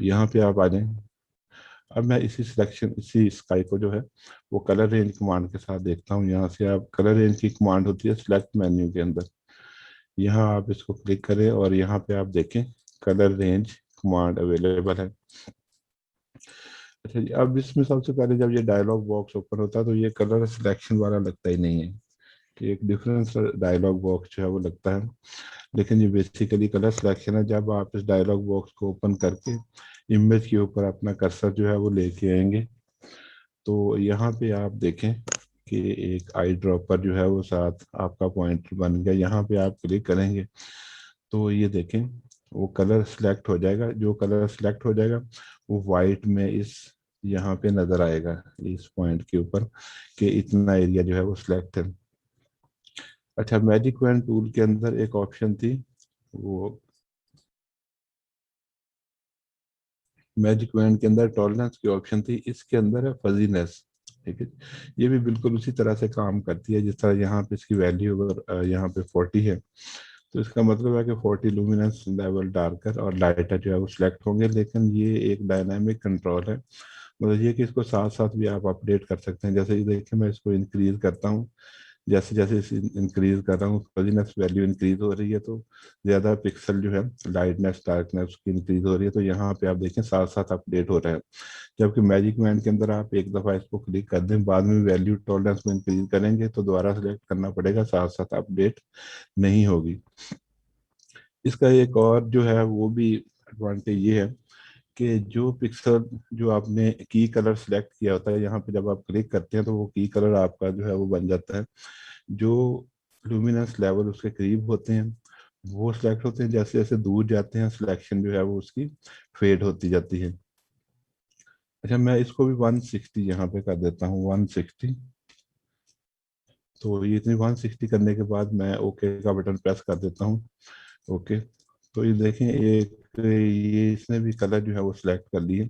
यहाँ पे आप आ जाएं। अब मैं इसी स्काई को जो है वो कलर रेंज कमांड के साथ देखता हूँ। यहाँ से आप कलर रेंज की कमांड होती है सिलेक्ट मेन्यू के अंदर, यहाँ आप इसको क्लिक करें और यहाँ पे आप देखें कलर रेंज कमांड अवेलेबल है। अच्छा जी, अब इसमें सबसे पहले जब ये डायलॉग बॉक्स ओपन होता है तो ये कलर सिलेक्शन वाला लगता ही नहीं है, कि एक डिफरेंस डायलॉग बॉक्स जो है वो लगता है। लेकिन ये बेसिकली कलर सिलेक्शन है। जब आप इस डायलॉग बॉक्स को ओपन करके इमेज के ऊपर अपना कर्सर जो है वो लेके आएंगे तो यहाँ पे आप देखें कि एक आई ड्रॉपर जो है वो साथ आपका पॉइंटर बन गया। यहाँ पे आप क्लिक करेंगे तो ये देखें वो कलर सिलेक्ट हो जाएगा। जो कलर सिलेक्ट हो जाएगा वो वाइट में इस यहाँ पे नजर आएगा इस पॉइंट के ऊपर कि इतना एरिया जो है वो सिलेक्ट है। अच्छा, मैजिक वैन टूल के अंदर एक ऑप्शन थी, वो मैजिक वैन के अंदर टॉलरेंस की ऑप्शन थी, इसके अंदर है फजीनेस। ठीक है, ये भी बिल्कुल उसी तरह से काम करती है जिस तरह यहाँ पे इसकी वैल्यू अगर यहाँ पे 40 है तो इसका मतलब है कि 40 लुमिनेंस लेवल डार्कर और लाइटर जो है वो सिलेक्ट होंगे। लेकिन ये एक डायनामिक कंट्रोल है, मतलब ये कि इसको साथ साथ भी आप अपडेट कर सकते हैं। जैसे ये देखिए मैं इसको इंक्रीज करता हूँ, जैसे जैसे इसे इंक्रीज कर रहा हूँ फजीनेस वैल्यू इंक्रीज हो रही है तो ज्यादा पिक्सल जो है लाइटनेस डार्कनेस की इंक्रीज हो रही है। तो यहाँ पे आप देखें साथ साथ अपडेट हो रहे हैं। जबकि मैजिक मैन के अंदर आप एक दफा इसको क्लिक कर दें, बाद में वैल्यू टॉलरेंस में इंक्रीज करेंगे तो दोबारा सेलेक्ट करना पड़ेगा, साथ साथ अपडेट नहीं होगी। इसका एक और जो है वो भी एडवांटेज ये है कि जो पिक्सल जो आपने की कलर सिलेक्ट किया होता है, यहाँ पे जब आप क्लिक करते हैं तो वो की कलर आपका जो है वो बन जाता है। जो लुमिनस लेवल उसके करीब होते हैं वो सिलेक्ट होते हैं, जैसे जैसे दूर जाते हैं सिलेक्शन जो है वो उसकी फेड होती जाती है। अच्छा, मैं इसको भी 160 यहाँ पे कर देता हूँ, 160। तो ये इतनी 160 करने के बाद मैं ओके का बटन प्रेस कर देता हूँ। ओके, तो ये देखें एक ये इसने भी कलर जो है वो सिलेक्ट कर लिए।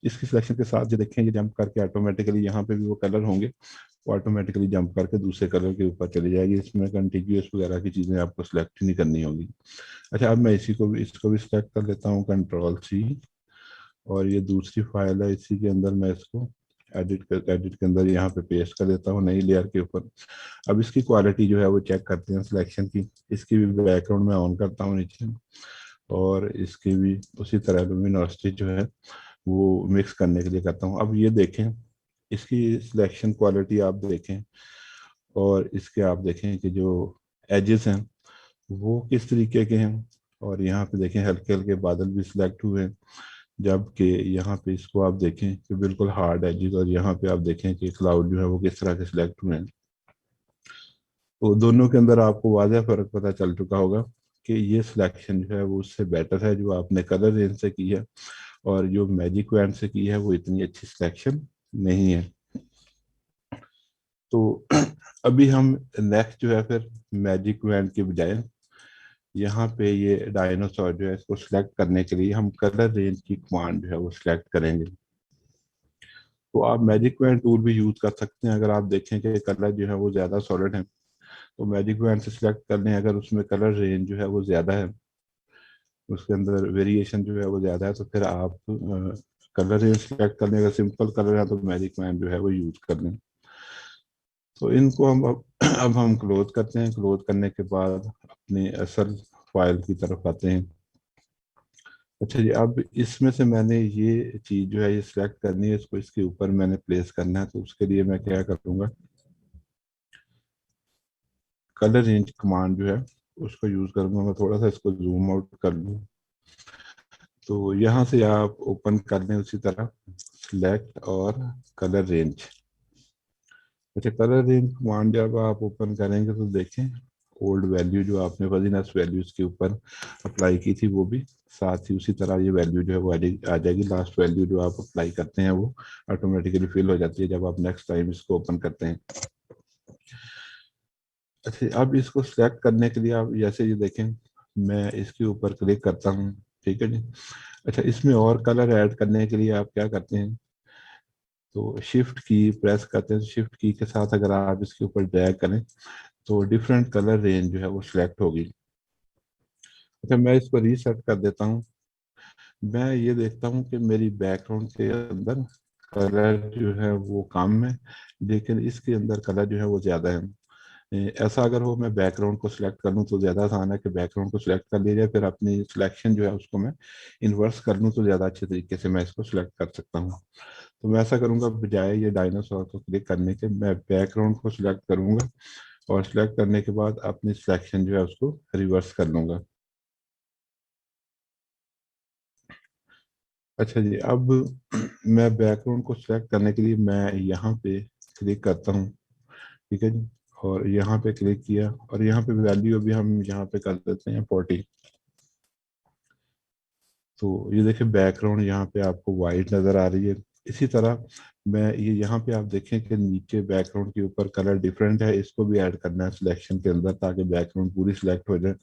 इसकी सिलेक्शन के साथ जो देखें ये जंप करके ऑटोमेटिकली यहाँ पे भी वो कलर होंगे, वो ऑटोमेटिकली जंप करके दूसरे कलर के ऊपर चली जाएगी। इसमें कंटिन्यूस वगैरह की चीज़ें आपको सिलेक्ट नहीं करनी होगी। अच्छा, अब मैं इसको भी सिलेक्ट कर लेता हूँ, कंट्रोल C। और ये दूसरी फाइल है, इसी के अंदर मैं इसको एडिट के अंदर यहाँ पे पेस्ट कर देता हूँ नई लेयर के ऊपर। अब इसकी क्वालिटी जो है वो चेक करते हैं सिलेक्शन की। इसकी भी बैकग्राउंड में ऑन करता हूँ नीचे, और इसकी भी उसी तरह लुमिनोसिटी जो है वो मिक्स करने के लिए करता हूँ। अब ये देखें इसकी सिलेक्शन क्वालिटी आप देखें, और इसके आप देखें कि जो एजेस हैं वो किस तरीके के हैं। और यहाँ पे देखें हल्के हल्के बादल भी सिलेक्ट हुए हैं, जबकि यहाँ पे इसको आप देखें कि बिल्कुल हार्ड एजेस, और यहाँ पे आप देखें कि क्लाउड जो है वो किस तरह के सिलेक्ट हुए हैं। तो दोनों के अंदर आपको वाज़ह फर्क पता चल चुका होगा कि ये सिलेक्शन जो है वो उससे बेटर है जो आपने कलर रेंज से की है, और जो मैजिक वैन से की है वो इतनी अच्छी सिलेक्शन नहीं है। तो अभी हम नेक्स्ट जो है फिर मैजिक वैन के बजाय यहाँ पे ये डायनासोर जो है इसको सिलेक्ट करने के लिए हम कलर रेंज की कमांड जो है वो सिलेक्ट करेंगे। तो आप मैजिक वैन टूल भी यूज कर सकते हैं। अगर आप देखें कि कलर जो है वो ज्यादा सॉलिड है तो मैजिक वैन से सिलेक्ट कर लें। अगर उसमें कलर रेंज जो है वो ज्यादा है, उसके अंदर वेरिएशन जो है वो ज्यादा है, तो फिर आप कलर रेंज सिलेक्ट कर लें। अगर सिंपल कलर है तो मैजिक वैन जो है वो यूज कर लें। तो इनको हम अब हम क्लोज करते हैं। क्लोज करने के बाद अपने असल फाइल की तरफ आते हैं। अच्छा जी, अब इसमें से मैंने ये चीज जो है ये सिलेक्ट करनी है, इसको इसके ऊपर मैंने प्लेस करना है। तो उसके लिए मैं क्या करूँगा, कलर रेंज कमांड जो है उसको यूज करूंगा। मैं थोड़ा सा इसको जूम आउट कर लूँ तो यहाँ से आप ओपन कर लें उसी तरह सिलेक्ट और कलर रेंज। अच्छा, कलर रेंज कमांड जब आप ओपन करेंगे तो देखें ओल्ड वैल्यू जो आपने वजीनस वैल्यूज के ऊपर अप्लाई की थी वो भी साथ ही उसी तरह ये वैल्यू जो है वो आ जाएगी। लास्ट वैल्यू जो आप अप्लाई करते हैं वो ऑटोमेटिकली फिल हो जाती है जब आप नेक्स्ट टाइम इसको ओपन करते हैं। अच्छा, अब इसको सिलेक्ट करने के लिए आप जैसे ये देखें मैं इसके ऊपर क्लिक करता हूँ। ठीक है जी। अच्छा, इसमें और कलर ऐड करने के लिए आप क्या करते हैं, तो शिफ्ट की प्रेस करते हैं। शिफ्ट की के साथ अगर आप इसके ऊपर ड्रैग करें तो डिफरेंट कलर रेंज जो है वो सिलेक्ट होगी। अच्छा, मैं इसको रीसेट कर देता हूँ। मैं ये देखता हूँ कि मेरी बैकग्राउंड के अंदर कलर जो है वो कम है, लेकिन इसके अंदर कलर जो है वो ज्यादा है। ऐसा अगर हो मैं बैकग्राउंड को सिलेक्ट कर लूँ तो ज़्यादा आसान है कि बैकग्राउंड को सिलेक्ट कर लिया जाए, फिर अपनी सिलेक्शन जो है उसको मैं इन्वर्स कर लूँ तो ज़्यादा अच्छे तरीके से मैं इसको सिलेक्ट कर सकता हूँ। तो मैं ऐसा करूँगा, बजाय ये डायनासोर को क्लिक करने के मैं बैकग्राउंड को सिलेक्ट करूँगा और सिलेक्ट करने के बाद अपनी सिलेक्शन जो है उसको रिवर्स कर लूँगा। अच्छा जी, अब मैं बैकग्राउंड को सिलेक्ट करने के लिए मैं यहाँ पे क्लिक करता हूँ। ठीक है जी, और यहाँ पे क्लिक किया और यहाँ पे वैल्यू अभी हम यहाँ पे कर देते हैं 40। तो ये देखिए बैकग्राउंड यहाँ पे आपको वाइट नजर आ रही है। इसी तरह मैं ये यहाँ पे आप देखें कि नीचे बैकग्राउंड के ऊपर कलर डिफरेंट है, इसको भी ऐड करना है सिलेक्शन के अंदर ताकि बैकग्राउंड पूरी सिलेक्ट हो जाए।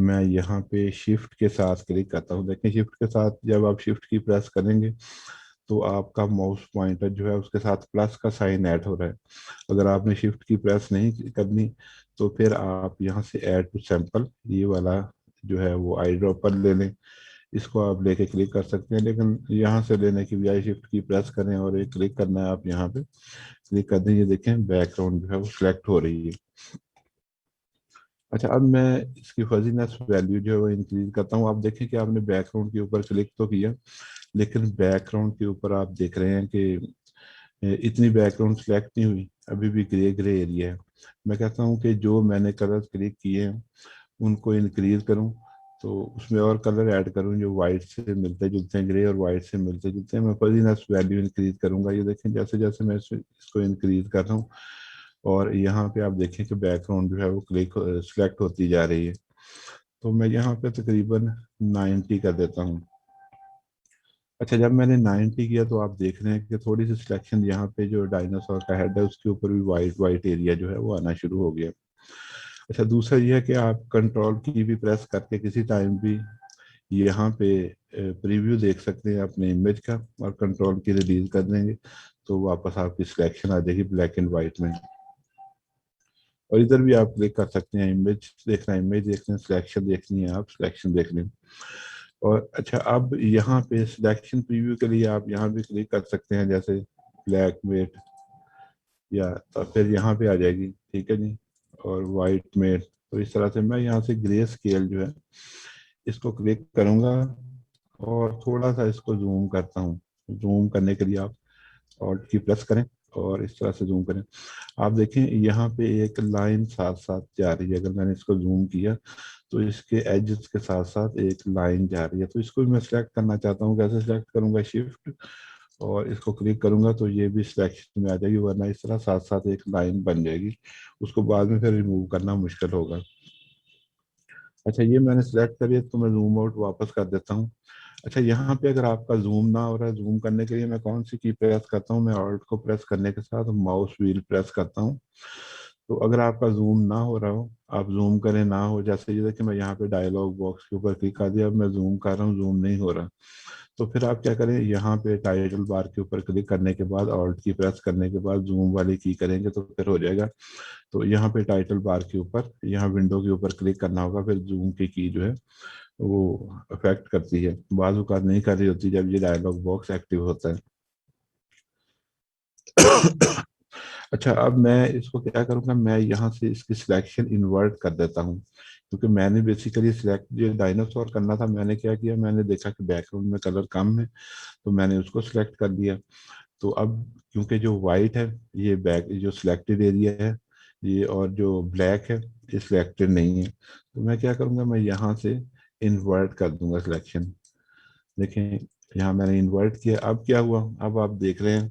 मैं यहाँ पे शिफ्ट के साथ क्लिक करता हूँ। देखें शिफ्ट के साथ जब आप शिफ्ट की प्रेस करेंगे तो आपका माउस पॉइंटर जो है उसके साथ प्लस का साइन ऐड हो रहा है। अगर आपने शिफ्ट की प्रेस नहीं करनी तो फिर आप यहाँ से ऐड टू सैंपल ये वाला जो है वो आई ड्रॉपर ले लें। इसको आप लेके क्लिक कर सकते हैं, लेकिन यहाँ से लेने की बजाय शिफ्ट की प्रेस करें और एक क्लिक करना है आप यहाँ पे क्लिक कर दें। ये देखें बैकग्राउंड जो है वो सिलेक्ट हो रही है। अच्छा, अब मैं इसकी फजीनेस वैल्यू जो है वो इंक्रीज करता हूँ। आप देखें कि आपने बैकग्राउंड के ऊपर क्लिक तो किया, लेकिन बैकग्राउंड के ऊपर आप देख रहे हैं कि इतनी बैकग्राउंड सिलेक्ट नहीं हुई, अभी भी ग्रे ग्रे एरिया है। मैं कहता हूँ कि जो मैंने कलर क्लिक किए हैं उनको इंक्रीज करूं, तो उसमें और कलर ऐड करूं जो वाइट से मिलते जुलते हैं, ग्रे और वाइट से मिलते जुलते हैं। मैं फजीनेस वैल्यू इंक्रीज करूंगा। ये देखें जैसे जैसे मैं इसको इंक्रीज कर रहा हूँ और यहाँ पे आप देखें कि बैकग्राउंड जो है वो क्लिक सिलेक्ट होती जा रही है। तो मैं यहाँ पे तकरीबन 90 कर देता हूँ। अच्छा, जब मैंने 90 किया तो आप देख रहे हैं कि थोड़ी सी सिलेक्शन यहाँ पे जो डायनासोर का हेड है उसके ऊपर भी वाइट वाइट एरिया जो है वो आना शुरू हो गया। अच्छा, दूसरा ये है कि आप कंट्रोल की भी प्रेस करके किसी टाइम भी यहाँ पे प्रीव्यू देख सकते हैं अपने इमेज का, और कंट्रोल की रिलीज कर देंगे तो वापस आपकी सिलेक्शन आ जाएगी ब्लैक एंड व्हाइट में। और इधर भी आप क्लिक कर सकते हैं, इमेज देखना है इमेज देखना है, सिलेक्शन देखनी है आप सिलेक्शन देख लें। और अच्छा, अब यहाँ पे सिलेक्शन प्रीव्यू के लिए आप यहाँ भी क्लिक कर सकते हैं, जैसे ब्लैक मेट या तो फिर यहाँ पे आ जाएगी। ठीक है जी, और वाइट मेट। तो इस तरह से मैं यहाँ से ग्रे स्केल जो है इसको क्लिक करूंगा और थोड़ा सा इसको जूम करता हूँ। जूम करने के लिए आप ऑल्ट की प्रेस करें और इस तरह से जूम करें। आप देखें यहाँ पे एक लाइन साथ साथ जा रही है। अगर मैंने इसको जूम किया तो इसके एजेस के साथ साथ एक लाइन जा रही है। तो इसको भी मैं सिलेक्ट करना चाहता हूँ। कैसे सिलेक्ट करूंगा? शिफ्ट और इसको क्लिक करूंगा तो ये भी सिलेक्शन में आ जाएगी, वरना इस तरह साथ साथ एक लाइन बन जाएगी, उसको बाद में फिर रिमूव करना मुश्किल होगा। अच्छा, ये मैंने सिलेक्ट करी है तो मैं जूम आउट वापस कर देता हूँ। अच्छा, यहाँ पे अगर आपका जूम ना हो रहा है, जूम करने के लिए मैं कौन सी की प्रेस करता हूँ? मैं ऑल्ट को प्रेस करने के साथ माउस व्हील प्रेस करता हूँ। तो अगर आपका जूम ना हो रहा हो, आप जूम करें ना हो, जैसे ये देखिए मैं यहाँ पे डायलॉग बॉक्स के ऊपर क्लिक कर दिया, अब मैं जूम कर रहा हूँ, जूम नहीं हो रहा। तो फिर आप क्या करें, यहाँ पे टाइटल बार के ऊपर क्लिक करने के बाद ऑल्ट की प्रेस करने के बाद जूम वाली की करेंगे तो फिर हो जाएगा। तो यहाँ पे टाइटल बार के ऊपर यहाँ विंडो के ऊपर क्लिक करना होगा, फिर जूम की जो है वो अफेक्ट करती है, बाज़ औक़ात नहीं कर रही होती जब ये डायलॉग बॉक्स एक्टिव होता है। अच्छा, अब मैं इसको क्या करूँगा, मैं यहाँ से इसकी सिलेक्शन इन्वर्ट कर देता हूँ, क्योंकि मैंने बेसिकली सिलेक्ट जो डायनासोर करना था, मैंने क्या किया, मैंने देखा कि बैकग्राउंड में कलर कम है तो मैंने उसको सिलेक्ट कर दिया। तो अब क्योंकि जो वाइट है ये बैक जो सिलेक्टेड एरिया है, ये और जो ब्लैक है ये सिलेक्टेड नहीं है, तो मैं क्या करूँगा, मैं यहाँ से इन्वर्ट कर दूंगा सिलेक्शन। देखें यहाँ मैंने इन्वर्ट किया, अब क्या हुआ, अब आप देख रहे हैं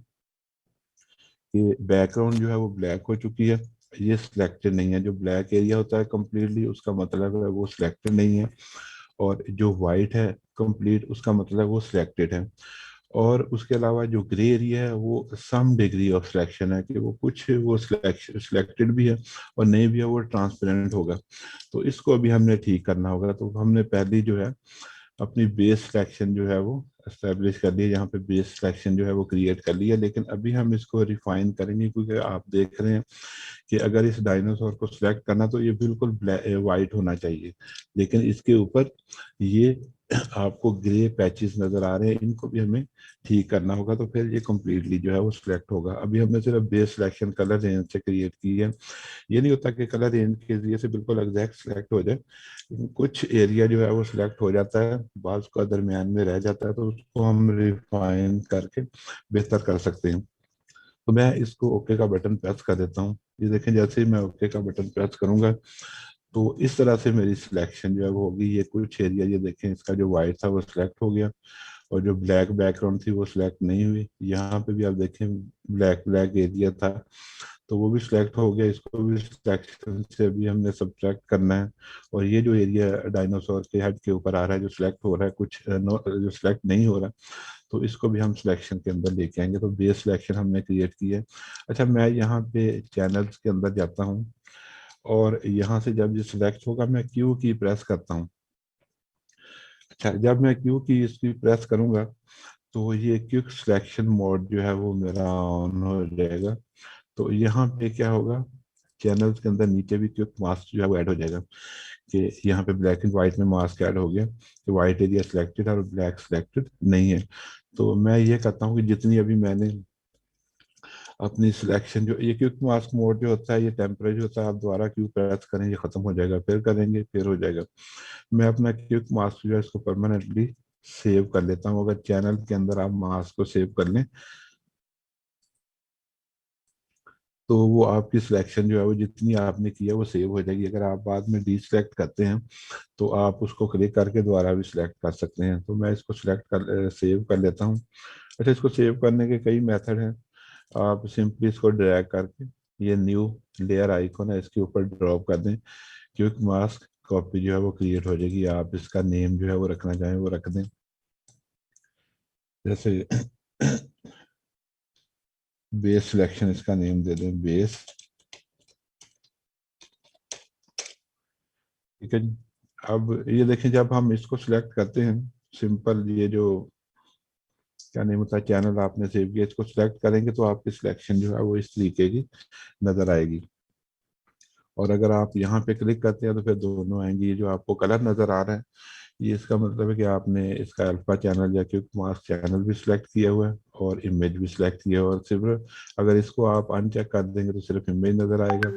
कि बैकग्राउंड जो है वो ब्लैक हो चुकी है, ये सिलेक्टेड नहीं है। जो ब्लैक एरिया होता है कम्प्लीटली उसका मतलब है वो सिलेक्टेड नहीं है, और जो वाइट है कंप्लीट उसका मतलब वो सिलेक्टेड है। और उसके अलावा जो ग्रे एरिया है वो सम डिग्री ऑफ सिलेक्शन है, कि वो कुछ वो सिलेक्शन सिलेक्टेड भी है और नहीं भी है, वो ट्रांसपेरेंट होगा। तो इसको अभी हमने ठीक करना होगा। तो हमने पहली जो है अपनी बेस सिलेक्शन जो है वो एस्टेब्लिश कर लिया, यहाँ पे बेस सिलेक्शन जो है वो क्रिएट कर लिया, लेकिन अभी हम इसको रिफाइन करेंगे, क्योंकि आप देख रहे हैं कि अगर इस डायनासोर को सिलेक्ट करना तो ये बिल्कुल वाइट होना चाहिए, लेकिन इसके ऊपर ये आपको ग्रे पैचेस नजर आ रहे हैं, इनको भी हमें ठीक करना होगा, तो फिर ये कम्प्लीटली जो है वो सिलेक्ट होगा। अभी हमने सिर्फ बेस सिलेक्शन कलर रेंज से क्रिएट की है। ये नहीं होता कि कलर रेंज के जरिए से बिल्कुल एग्जैक्ट सिलेक्ट हो जाए, लेकिन कुछ एरिया जो है वो सिलेक्ट हो जाता है, बाज का दरमियान में रह जाता है, तो उसको हम रिफाइन करके बेहतर कर सकते हैं। तो मैं इसको ओके का बटन प्रेस कर देता हूँ। ये देखें, जैसे ही मैं ओके का बटन प्रेस करूंगा तो इस तरह से मेरी सिलेक्शन जो है वो होगी। ये कुछ एरिया, ये देखें, इसका जो वाइट था वो सिलेक्ट हो गया, और जो ब्लैक बैकग्राउंड थी वो सिलेक्ट नहीं हुई। यहाँ पे भी आप देखें ब्लैक ब्लैक एरिया था, तो वो भी सिलेक्ट हो गया। इसको भी सिलेक्शन से अभी हमने सब्ट्रैक्ट करना है। और ये जो एरिया डायनासोर के हेड के ऊपर आ रहा है, जो सिलेक्ट हो रहा है, कुछ जो सिलेक्ट नहीं हो रहा, तो इसको भी हम सिलेक्शन के अंदर लेके आएंगे। तो बेस सिलेक्शन हमने क्रिएट की है। अच्छा, मैं यहाँ पे चैनल्स के अंदर जाता हूँ, और यहाँ से जब ये सिलेक्ट होगा मैं क्यू की प्रेस करता हूँ। अच्छा, जब मैं क्यू की इसकी प्रेस करूंगा तो ये क्विक सिलेक्शन मोड जो है वो मेरा ऑन हो जाएगा। तो यहाँ पे क्या होगा, चैनल्स के अंदर नीचे भी क्विक मास्क जो है वो ऐड हो जाएगा, कि यहाँ पे ब्लैक एंड व्हाइट में मास्क ऐड हो गया कि व्हाइट एरिया सिलेक्टेड है और ब्लैक सिलेक्टेड नहीं है। तो मैं ये कहता हूँ कि जितनी अभी मैंने अपनी सिलेक्शन, जो ये क्विक मास्क मोड जो होता है ये टेम्परेरी होता है, आप दोबारा क्यू प्रेस करें ये खत्म हो जाएगा, फिर करेंगे फिर हो जाएगा। मैं अपना क्विक मास्क जो है इसको परमानेंटली सेव कर लेता हूँ। अगर चैनल के अंदर आप मास्क को सेव कर लें तो वो आपकी सिलेक्शन जो है वो जितनी आपने की है वो सेव हो जाएगी। अगर आप बाद में डीसिलेक्ट करते हैं तो आप उसको क्लिक करके दोबारा भी सिलेक्ट कर सकते हैं। तो मैं इसको सिलेक्ट कर सेव कर लेता हूँ। अच्छा, इसको सेव करने के कई मेथड हैं। आप सिंपली इसको ड्रैग करके ये न्यू लेयर आइकन है इसके ऊपर ड्रॉप कर दें, क्विक मास्क कॉपी जो है वो क्रिएट हो जाएगी। आप इसका नेम जो है वो रखना चाहें वो रख दें, जैसे बेस सिलेक्शन, इसका नेम दे दें बेस। ठीक है जी। अब ये देखें, जब हम इसको सिलेक्ट करते हैं, सिंपल ये जो क्या नेम होता है चैनल आपने सेव किया, इसको सिलेक्ट करेंगे तो आपकी सिलेक्शन जो है वो इस तरीके की नजर आएगी। और अगर आप यहाँ पे क्लिक करते हैं तो फिर दोनों आएंगी। ये जो आपको कलर नजर आ रहा है, ये इसका मतलब है कि आपने इसका अल्फा चैनल या क्विक मास्क चैनल भी सिलेक्ट किया हुआ है और इमेज भी सिलेक्ट किया हुआ है। और सिर्फ अगर इसको आप अनचेक कर देंगे तो सिर्फ इमेज नजर आएगा।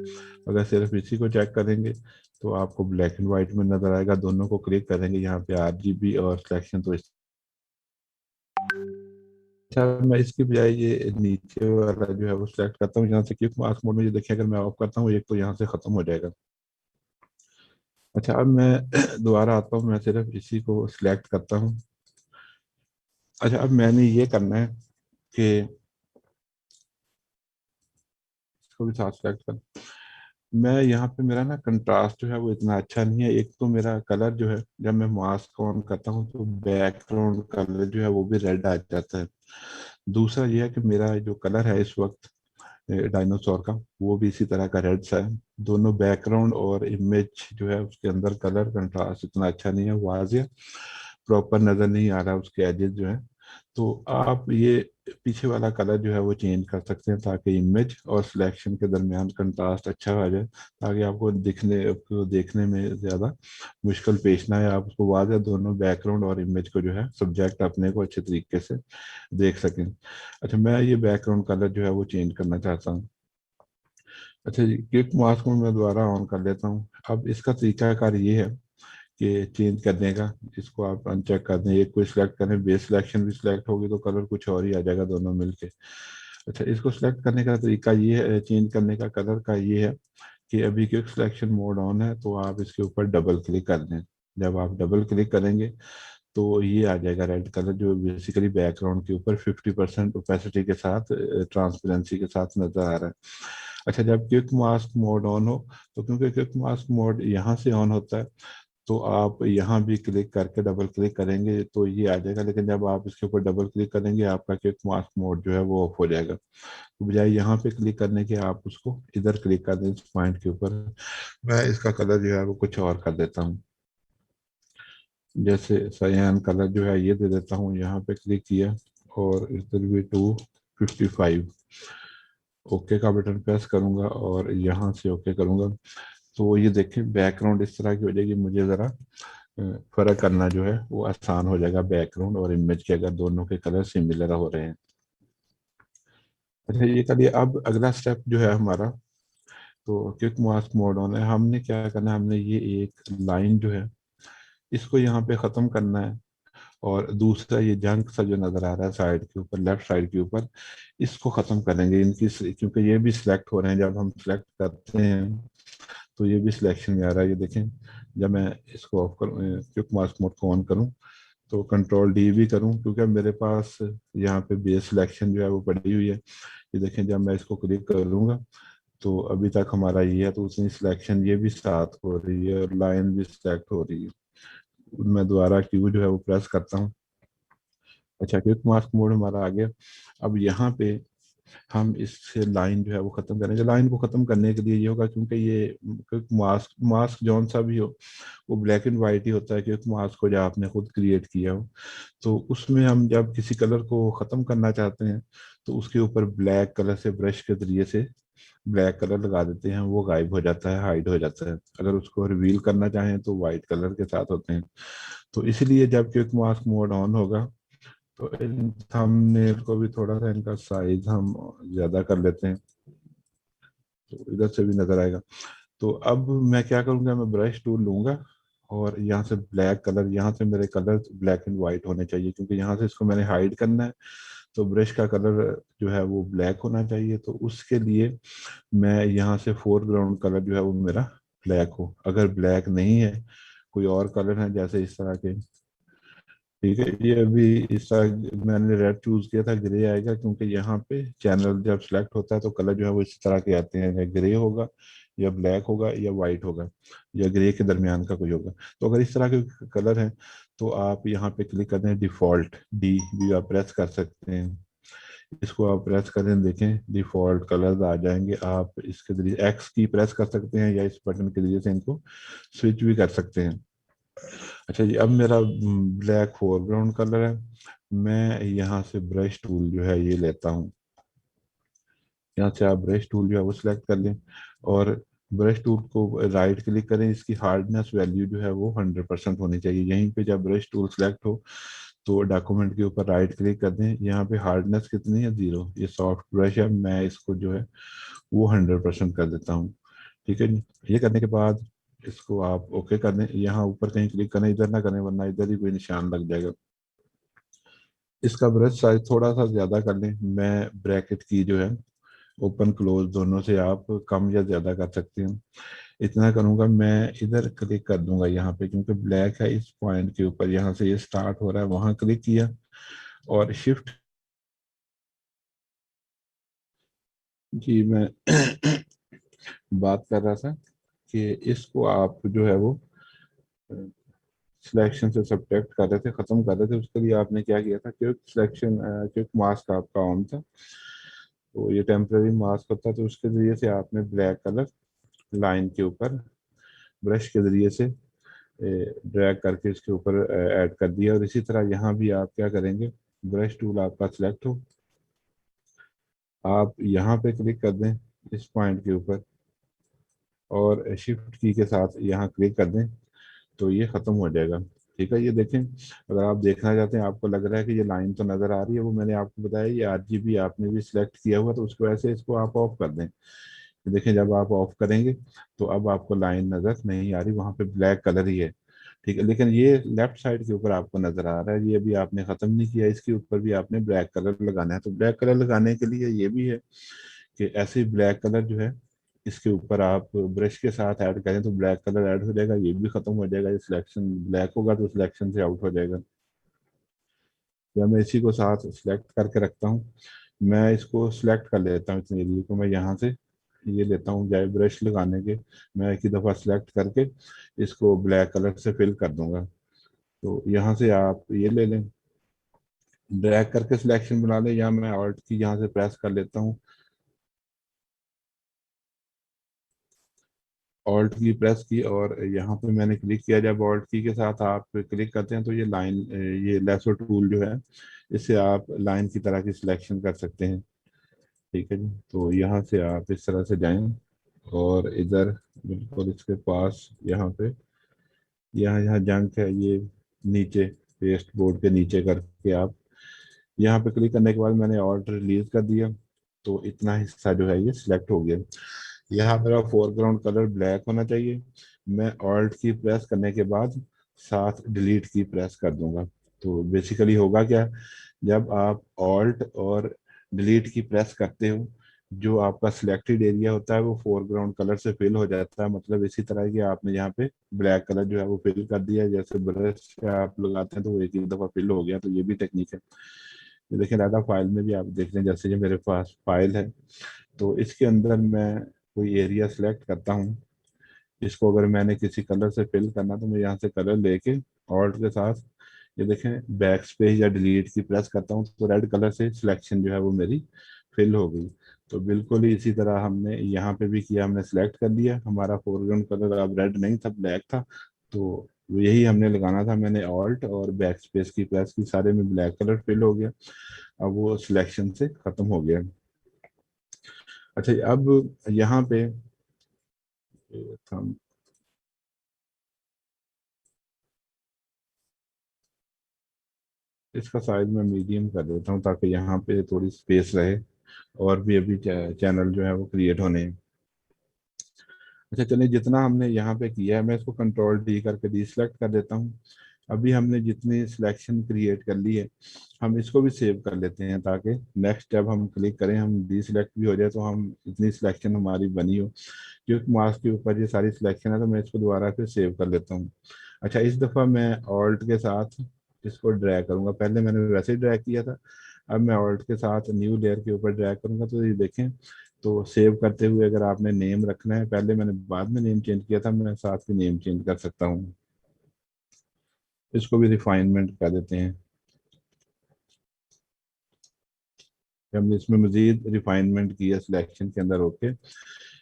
अगर सिर्फ इसी को चेक करेंगे तो आपको ब्लैक एंड व्हाइट में नजर आएगा। दोनों को क्लिक करेंगे यहाँ पे RGB और सिलेक्शन, तो अच्छा, मैं इसकी बजाय ये नीचे वाला जो है वो सिलेक्ट करता हूँ यहाँ से क्विक मास्क मोड में। ये देखिए, अगर मैं ऑफ करता हूँ एक तो यहाँ से खत्म हो जाएगा। अच्छा, अब मैं दोबारा आता हूँ, मैं सिर्फ इसी को सिलेक्ट करता हूँ। अच्छा, अब मैंने ये करना है कि इसको भी साथ सेलेक्ट कर। मैं यहाँ पे मेरा ना कंट्रास्ट जो है वो इतना अच्छा नहीं है। एक तो मेरा कलर जो है, जब मैं मास्क ऑन करता हूँ तो बैकग्राउंड कलर जो है वो भी रेड आ जाता है। दूसरा ये है कि मेरा जो कलर है इस वक्त डायनासोर का, वो भी इसी तरह का रेड सा है। दोनों बैकग्राउंड और इमेज जो है उसके अंदर कलर कंट्रास्ट इतना अच्छा नहीं है, वाजिया प्रॉपर नजर नहीं आ रहा उसके एजेस जो है। तो आप ये पीछे वाला कलर जो है वो चेंज कर सकते हैं ताकि इमेज और सिलेक्शन के दरमियान कंट्रास्ट अच्छा आ जाए, ताकि आपको देखने में ज्यादा मुश्किल पेश ना आए। आप उसको वाज़ेह दोनों बैकग्राउंड और इमेज को जो है सब्जेक्ट अपने को अच्छे तरीके से देख सकें। अच्छा, मैं ये बैकग्राउंड कलर जो है वो चेंज करना चाहता हूँ। अच्छा जी, क्लिक मास्क में मैं दोबारा ऑन कर लेता हूँ। अब इसका तरीकाकार ये है कि चेंज करने का, इसको आप अनचेक कर दें, एक को सिलेक्ट करें, बेस सिलेक्शन भी सिलेक्ट होगी तो कलर कुछ और ही आ जाएगा दोनों मिलके। अच्छा, इसको सिलेक्ट करने का तरीका ये है, चेंज करने का कलर का ये है कि अभी क्विक सिलेक्शन मोड ऑन है तो आप इसके ऊपर डबल क्लिक कर दें। जब आप डबल क्लिक करेंगे तो ये आ जाएगा रेड कलर, जो बेसिकली बैकग्राउंड के ऊपर 50% ओपेसिटी के साथ, ट्रांसपेरेंसी के साथ नजर आ रहा है। अच्छा, जब क्विक मास्क मोड ऑन हो, तो क्योंकि क्विक मास्क मोड यहाँ से ऑन होता है तो आप यहाँ भी क्लिक करके डबल क्लिक करेंगे तो ये आ जाएगा, लेकिन जब आप इसके ऊपर डबल क्लिक करेंगे आपका क्विक मास्क मोड जो है वो ऑफ हो जाएगा। तो बजाय यहाँ पे क्लिक करने के आप उसको इधर क्लिक कर दें इस पॉइंट के ऊपर। मैं इसका कलर जो है वो कुछ और कर देता हूँ, जैसे सयान कलर जो है ये दे देता हूँ। यहाँ पे क्लिक किया और इधर भी 255, ओके का बटन प्रेस करूंगा और यहाँ से ओके करूंगा तो ये देखें बैकग्राउंड इस तरह की हो जाएगी। मुझे ज़रा फ़र्क करना जो है वो आसान हो जाएगा, बैकग्राउंड और इमेज के अगर दोनों के कलर सिमिलर हो रहे हैं। अच्छा, ये करिए। अब अगला स्टेप जो है हमारा, तो क्विक मास्क मोड ऑन है, हमने क्या करना है, हमने ये एक लाइन जो है इसको यहाँ पे ख़त्म करना है। और दूसरा ये जंक सा जो नज़र आ रहा है साइड के ऊपर, लेफ्ट साइड के ऊपर, इसको ख़त्म करेंगे इनकी, क्योंकि ये भी सिलेक्ट हो रहे हैं। जब हम सिलेक्ट करते हैं तो ये भी सिलेक्शन में आ रहा है, ये देखें। जब मैं इसको ऑफ करूँ, क्विक मास्क मोड को ऑन करूँ, तो कंट्रोल डी भी करूं, क्योंकि मेरे पास यहाँ पे बेस सिलेक्शन जो है वो पड़ी हुई है। ये देखें, जब मैं इसको क्लिक करूंगा तो अभी तक हमारा ये है, तो उसी सिलेक्शन ये भी साथ हो रही है और लाइन भी सिलेक्ट हो रही है। मैं दोबारा क्यू जो है वो प्रेस करता हूँ। अच्छा, क्विक मास्क मोड हमारा आ गया। अब यहाँ पे हम इससे लाइन जो है वो खत्म करेंगे। लाइन को खत्म करने के लिए ये होगा, क्योंकि ये क्विक मास्क मास्क जौन सा भी हो वो ब्लैक एंड वाइट ही होता है, क्विक मास्क को जब आपने खुद क्रिएट किया हो। तो उसमें हम जब किसी कलर को ख़त्म करना चाहते हैं तो उसके ऊपर ब्लैक कलर से ब्रश के जरिए से ब्लैक कलर लगा देते हैं, वो गायब हो जाता है, हाइड हो जाता है। अगर उसको रिवील करना चाहें तो वाइट कलर के साथ होते हैं। तो इसलिए जब क्विक मास्क मोड ऑन होगा तो इन थंबनेल को भी थोड़ा सा इनका साइज हम ज़्यादा कर लेते हैं, तो इधर से भी नज़र आएगा। तो अब मैं क्या करूँगा, मैं ब्रश टूल लूँगा और यहाँ से ब्लैक कलर, यहाँ से मेरे कलर ब्लैक एंड वाइट होने चाहिए, क्योंकि यहाँ से इसको मैंने हाइड करना है। तो ब्रश का कलर जो है वो ब्लैक होना चाहिए। तो उसके लिए मैं यहाँ से फोरग्राउंड कलर जो है वो मेरा ब्लैक हो। अगर ब्लैक नहीं है, कोई और कलर है जैसे इस तरह के, ठीक है, ये अभी इस तरह मैंने रेड चूज किया था, ग्रे आएगा, क्योंकि यहाँ पे चैनल जब सिलेक्ट होता है तो कलर जो है वो इस तरह के आते हैं, या ग्रे होगा या ब्लैक होगा या वाइट होगा या ग्रे के दरमियान का कोई होगा। तो अगर इस तरह के कलर हैं तो आप यहाँ पे क्लिक करते हैं, डिफॉल्ट डी भी आप प्रेस कर सकते हैं। इसको आप प्रेस करें, देखें डिफॉल्ट कलर्स आ जाएंगे। आप इसके जरिए एक्स की प्रेस कर सकते हैं या इस बटन के जरिए से इनको स्विच भी कर सकते हैं। अच्छा जी, अब मेरा ब्लैक फोरग्राउंड कलर है। मैं यहाँ से ब्रश टूल जो है ये लेता हूँ। यहाँ से आप ब्रश टूल जो है वो सिलेक्ट कर लें और ब्रश टूल को राइट क्लिक करें। इसकी हार्डनेस वैल्यू जो है वो 100% होनी चाहिए। यहीं पे जब ब्रश टूल सेलेक्ट हो तो डॉक्यूमेंट के ऊपर राइट क्लिक कर दें। यहाँ पे हार्डनेस कितनी है, 0। ये सॉफ्ट ब्रश है, मैं इसको जो है वो 100% कर देता हूँ। ठीक है जी। ये करने के बाद इसको आप ओके कर दें। यहाँ ऊपर कहीं क्लिक करें, इधर ना करें वरना इधर ही कोई निशान लग जाएगा। इसका ब्रश साइज थोड़ा सा ज़्यादा कर लें। मैं ब्रैकेट की जो है ओपन क्लोज दोनों से आप कम या ज़्यादा कर सकते हैं। इतना करूँगा, मैं इधर क्लिक कर दूंगा यहाँ पे, क्योंकि ब्लैक है इस पॉइंट के ऊपर, यहाँ से ये स्टार्ट हो रहा है, वहाँ क्लिक किया और शिफ्ट। जी, मैं बात कर रहा था कि इसको आप जो है वो सिलेक्शन से सब्ट्रैक्ट कर रहे थे, ख़त्म कर रहे थे। उसके लिए आपने क्या किया था, क्विक सिलेक्शन, क्विक मास्क आपका ऑन था, तो ये टेम्पररी मास्क होता है। तो उसके ज़रिए से आपने ब्लैक कलर लाइन के ऊपर ब्रश के ज़रिए से ड्रैग करके इसके ऊपर ऐड कर दिया। और इसी तरह यहाँ भी आप क्या करेंगे, ब्रश टूल आपका सिलेक्ट हो, आप यहाँ पे क्लिक कर दें इस पॉइंट के ऊपर और शिफ्ट की के साथ यहाँ क्लिक कर दें, तो ये ख़त्म हो जाएगा। ठीक है, ये देखें, अगर आप देखना चाहते हैं, आपको लग रहा है कि ये लाइन तो नज़र आ रही है, वो मैंने आपको बताया ये RGB आपने भी सिलेक्ट किया हुआ, तो उसकी वजह से इसको आप ऑफ कर दें। देखें, जब आप ऑफ करेंगे तो अब आपको लाइन नज़र नहीं आ रही, वहाँ पे ब्लैक कलर ही है। ठीक है, लेकिन ये लेफ्ट साइड के ऊपर आपको नज़र आ रहा है, ये अभी आपने ख़त्म नहीं किया, इसके ऊपर भी आपने ब्लैक कलर लगाना है। तो ब्लैक कलर लगाने के लिए ये भी है कि ऐसे ही ब्लैक कलर जो है इसके ऊपर आप ब्रश के साथ ऐड करें तो ब्लैक कलर ऐड हो जाएगा, ये भी खत्म हो जाएगा। ये सिलेक्शन ब्लैक होगा तो सिलेक्शन से आउट हो जाएगा। या मैं इसी को साथ सिलेक्ट करके रखता हूँ। मैं इसको सिलेक्ट कर लेता हूँ इतने एरिया को। मैं यहाँ से ये लेता हूँ जाए ब्रश लगाने के, मैं एक ही दफ़ा सिलेक्ट करके इसको ब्लैक कलर से फिल कर दूंगा। तो यहाँ से आप ये ले लें, ड्रैग करके सिलेक्शन बना लें, या मैं ऑल्ट की यहाँ से प्रेस कर लेता हूँ। ऑल्ट की प्रेस की और यहाँ पे मैंने क्लिक किया। जब ऑल्ट की के साथ आप क्लिक करते हैं तो ये लाइन, ये लेसो टूल जो है, इससे आप लाइन की तरह की सिलेक्शन कर सकते हैं। ठीक है जी। तो यहाँ से आप इस तरह से जाएं और इधर बिल्कुल इसके पास यहाँ पे यहाँ यहाँ जंक है ये नीचे, पेस्ट बोर्ड के नीचे करके आप यहाँ पे क्लिक करने के बाद मैंने ऑल्ट रिलीज कर दिया, तो इतना हिस्सा जो है ये सिलेक्ट हो गया। यहाँ मेरा फोरग्राउंड कलर ब्लैक होना चाहिए। मैं ऑल्ट की प्रेस करने के बाद साथ डिलीट की प्रेस कर दूंगा। तो बेसिकली होगा क्या, जब आप ऑल्ट और डिलीट की प्रेस करते हो, जो आपका सिलेक्टेड एरिया होता है वो फोरग्राउंड कलर से फिल हो जाता है। मतलब इसी तरह की आपने यहाँ पे ब्लैक कलर जो है वो फिल कर दिया है, जैसे ब्रश से आप लगाते हैं तो वो एक ही दफा फिल हो गया। तो ये भी टेक्निक है। ये देखिए डाटा फाइल में भी आप देख लें, जैसे ये मेरे पास फाइल है, तो इसके अंदर मैं कोई एरिया सेलेक्ट करता हूँ। इसको अगर मैंने किसी कलर से फिल करना तो मैं यहाँ से कलर लेके ऑल्ट के साथ ये देखें बैक स्पेस या डिलीट की प्रेस करता हूँ, तो रेड कलर से सिलेक्शन जो है वो मेरी फिल हो गई। तो बिल्कुल ही इसी तरह हमने यहाँ पे भी किया, हमने सेलेक्ट कर लिया, हमारा फोरग्राउंड कलर अब रेड नहीं था, ब्लैक था। तो यही हमने लगाना था, मैंने ऑल्ट और बैक स्पेस की प्रेस की, सारे में ब्लैक कलर फिल हो गया। अब वो सिलेक्शन से खत्म हो गया। अच्छा, अब यहाँ पे हम इसका साइज मैं मीडियम कर देता हूँ ताकि यहाँ पे थोड़ी स्पेस रहे, और भी अभी चैनल जो है वो क्रिएट होने हैं। अच्छा चलिए, जितना हमने यहाँ पे किया है मैं इसको कंट्रोल डी करके डीसेलेक्ट कर देता हूँ। अभी हमने जितनी सिलेक्शन क्रिएट कर ली है, हम इसको भी सेव कर लेते हैं ताकि नेक्स्ट जब हम क्लिक करें हम डीसेलेक्ट भी हो जाए तो हम इतनी सिलेक्शन हमारी बनी हो। क्योंकि मार्क्स के ऊपर ये सारी सिलेक्शन है तो मैं इसको दोबारा फिर सेव कर लेता हूँ। अच्छा, इस दफ़ा मैं ऑल्ट के साथ इसको ड्रैग करूँगा, पहले मैंने वैसे ही ड्रैग किया था। अब मैं ऑल्ट के साथ न्यू लेयर के ऊपर ड्रैग करूँगा, तो ये देखें। तो सेव करते हुए अगर आपने नेम रखना है, पहले मैंने बाद में नेम चेंज किया था, मैं साथ भी नेम चेंज कर सकता हूँ। इसको भी रिफाइनमेंट कर देते हैं। हमने इसमें मजीद रिफाइनमेंट किया सिलेक्शन के अंदर, ओके